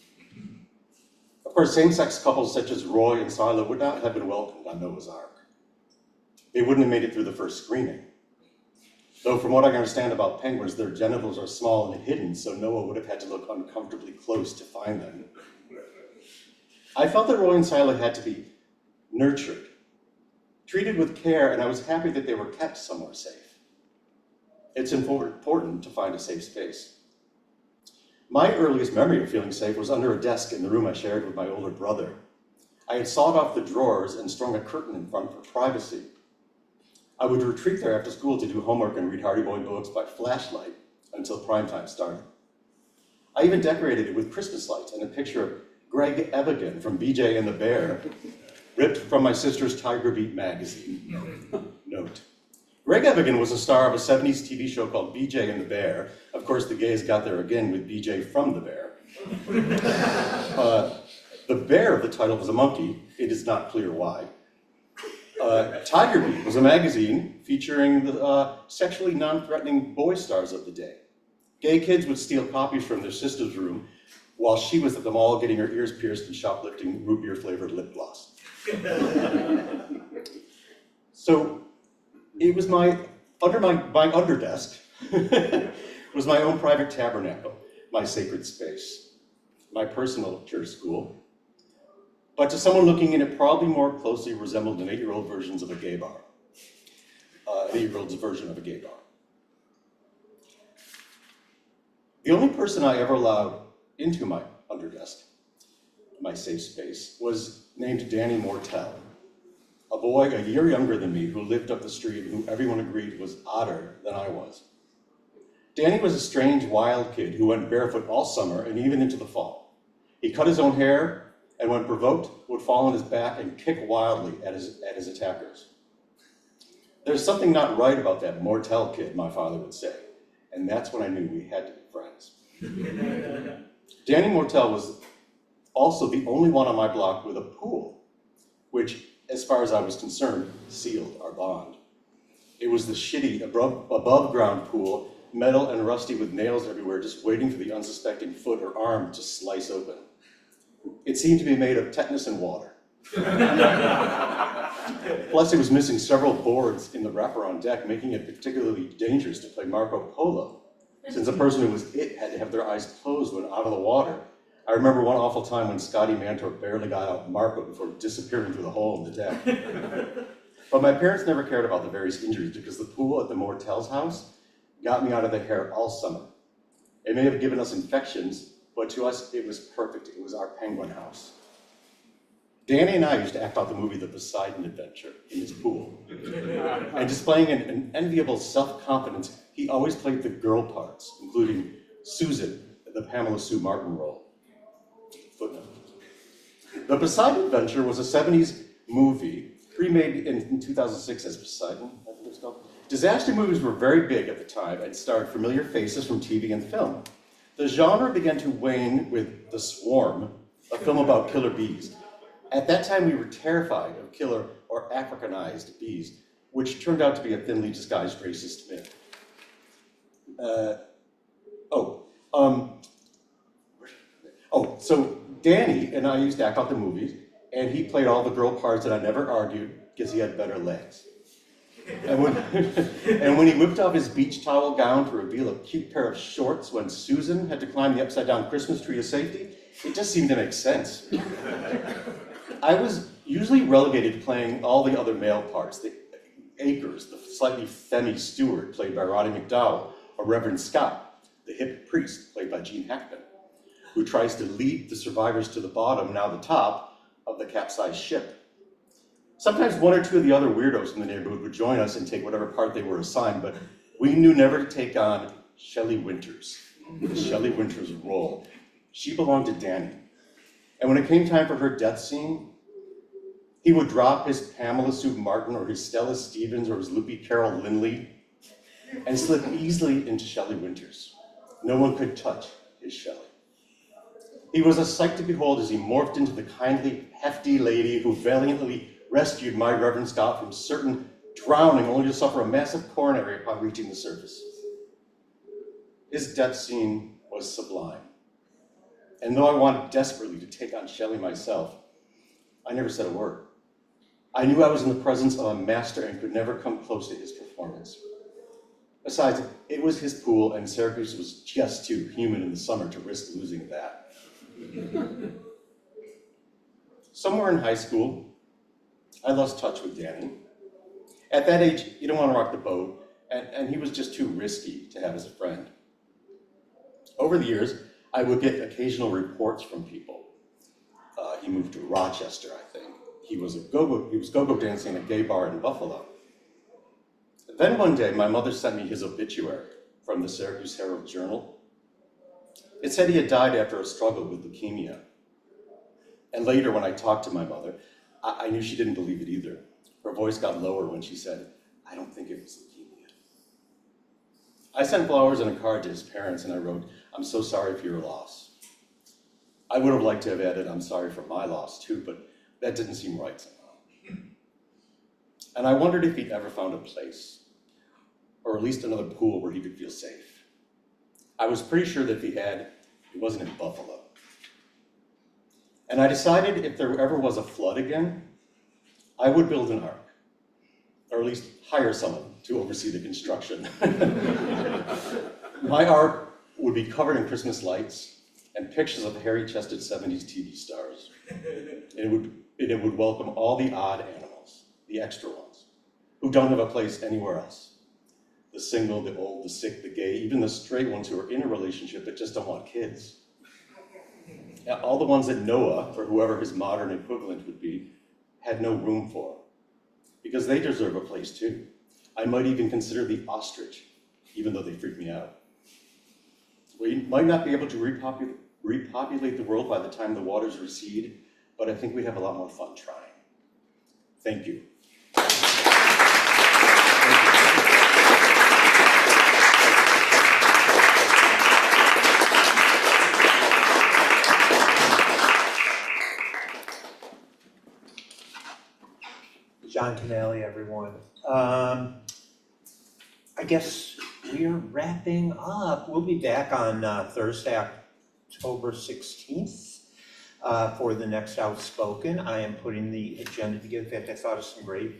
Of course, same-sex couples such as Roy and Silo would not have been welcomed on Noah's Ark. They wouldn't have made it through the first screening. Though from what I can understand about penguins, their genitals are small and hidden, so Noah would have had to look uncomfortably close to find them. I felt that Roy and Silo had to be nurtured, treated with care, and I was happy that they were kept somewhere safe. It's important to find a safe space. My earliest memory of feeling safe was under a desk in the room I shared with my older brother. I had sawed off the drawers and strung a curtain in front for privacy. I would retreat there after school to do homework and read Hardy Boy books by flashlight, until primetime started. I even decorated it with Christmas lights and a picture of Greg Evigan from BJ and the Bear, ripped from my sister's Tiger Beat magazine. Note. Greg Evigan was a star of a 70s TV show called BJ and the Bear. Of course, the gays got there again with BJ from the Bear. The bear of the title was a monkey. It is not clear why. Tiger Beat was a magazine featuring the sexually non-threatening boy stars of the day. Gay kids would steal copies from their sister's room while she was at the mall getting her ears pierced and shoplifting root beer flavored lip gloss. So it was under my underdesk was my own private tabernacle, my sacred space, my personal church school. But to someone looking in, it probably more closely resembled an 8-year-old version of a gay bar. An 8-year-old's version of a gay bar. The only person I ever allowed into my underdesk, my safe space, was named Danny Mortel, a boy a year younger than me who lived up the street and who everyone agreed was odder than I was. Danny was a strange, wild kid who went barefoot all summer and even into the fall. He cut his own hair and when provoked, would fall on his back and kick wildly at his attackers. There's something not right about that Mortel kid, my father would say, and that's when I knew we had to be friends. Danny Mortel was also the only one on my block with a pool, which, as far as I was concerned, sealed our bond. It was the shitty above ground pool, metal and rusty with nails everywhere, just waiting for the unsuspecting foot or arm to slice open. It seemed to be made of tetanus and water. Plus, it was missing several boards in the wraparound deck, making it particularly dangerous to play Marco Polo, since the person who was it had to have their eyes closed when out of the water. I remember one awful time when Scotty Mantor barely got out Marco before disappearing through the hole in the deck. But my parents never cared about the various injuries because the pool at the Mortel's house got me out of the hair all summer. It may have given us infections, but to us, it was perfect. It was our penguin house. Danny and I used to act out the movie The Poseidon Adventure in his pool. And displaying an enviable self-confidence, he always played the girl parts, including Susan, the Pamela Sue Martin role. Footnote. The Poseidon Adventure was a 70s movie, pre-made in 2006 as Poseidon, I think it's called. Disaster movies were very big at the time and starred familiar faces from TV and film. The genre began to wane with The Swarm, a film about killer bees. At that time, we were terrified of killer or Africanized bees, which turned out to be a thinly disguised racist myth. So Danny and I used to act out the movies, and he played all the girl parts, and I never argued because he had better legs. And when he whipped off his beach towel gown to reveal a cute pair of shorts when Susan had to climb the upside-down Christmas tree to safety, it just seemed to make sense. I was usually relegated to playing all the other male parts, the Acres, the slightly femmy steward, played by Roddy McDowell, or Reverend Scott, the hip priest, played by Gene Hackman, who tries to lead the survivors to the bottom, now the top, of the capsized ship. Sometimes one or two of the other weirdos in the neighborhood would join us and take whatever part they were assigned, but we knew never to take on Shelley Winters, Shelley Winters' role. She belonged to Danny. And when it came time for her death scene, he would drop his Pamela Sue Martin or his Stella Stevens or his Loopy Carol Lindley and slip easily into Shelley Winters. No one could touch his Shelley. He was a sight to behold as he morphed into the kindly, hefty lady who valiantly rescued my Reverend Scott from certain drowning, only to suffer a massive coronary upon reaching the surface. His death scene was sublime. And though I wanted desperately to take on Shelley myself, I never said a word. I knew I was in the presence of a master and could never come close to his performance. Besides, it was his pool, and Syracuse was just too humid in the summer to risk losing that. Somewhere in high school, I lost touch with Danny. At that age, you don't want to rock the boat, and he was just too risky to have as a friend. Over the years, I would get occasional reports from people. He moved to Rochester, I think. He was go-go dancing at a gay bar in Buffalo. Then one day, my mother sent me his obituary from the Syracuse Herald Journal. It said he had died after a struggle with leukemia. And later, when I talked to my mother, I knew she didn't believe it either. Her voice got lower when she said, "I don't think it was leukemia." I sent flowers and a card to his parents, and I wrote, "I'm so sorry for your loss." I would have liked to have added, "I'm sorry for my loss too," but that didn't seem right somehow. And I wondered if he'd ever found a place, or at least another pool where he could feel safe. I was pretty sure that if he had, it wasn't in Buffalo. And I decided if there ever was a flood again, I would build an ark, or at least hire someone to oversee the construction. My ark would be covered in Christmas lights and pictures of hairy-chested 70s TV stars. And it would welcome all the odd animals, the extra ones, who don't have a place anywhere else. The single, the old, the sick, the gay, even the straight ones who are in a relationship but just don't want kids. All the ones that Noah, or whoever his modern equivalent would be, had no room for, because they deserve a place too. I might even consider the ostrich, even though they freak me out. We might not be able to repopulate the world by the time the waters recede, but I think we'd have a lot more fun trying. Thank you. John Canale, everyone. I guess we're wrapping up. We'll be back on Thursday, October 16th for the next Outspoken. I am putting the agenda together. In fact, I thought of some great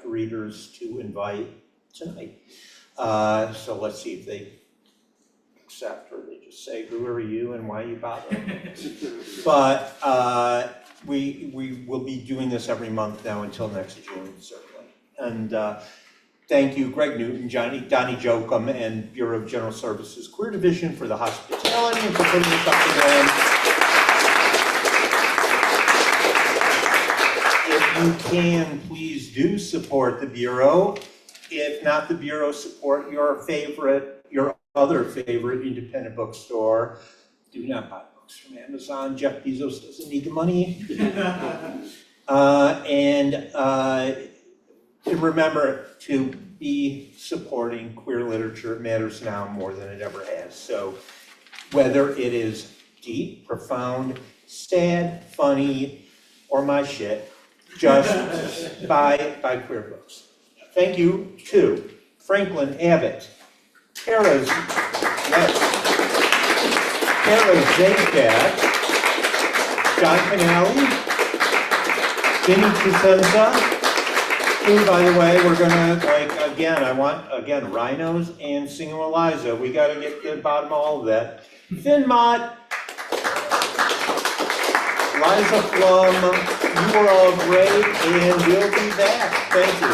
readers to invite tonight. So let's see if they accept, or they just say, "Who are you and why are you bothering?" But we will be doing this every month now until next June, certainly. And thank you, Greg Newton, Donnie Jokum, and Bureau of General Services Queer Division for the hospitality and for putting this up again. If you can, please do support the Bureau. If not the Bureau, support your other favorite independent bookstore. Do not buy books from Amazon. Jeff Bezos doesn't need the money. And remember to be supporting queer literature. It matters now more than it ever has. So whether it is deep, profound, sad, funny, or my shit, just buy queer books. Thank you to Franklin Abbott, Kara Zakat, John Canale, Vinny Crescenza, who, by the way, we're gonna, I want rhinos and singing Eliza. We gotta get to the bottom of all of that. Finn Mott, Liza Plum, you are all great, and we'll be back. Thank you.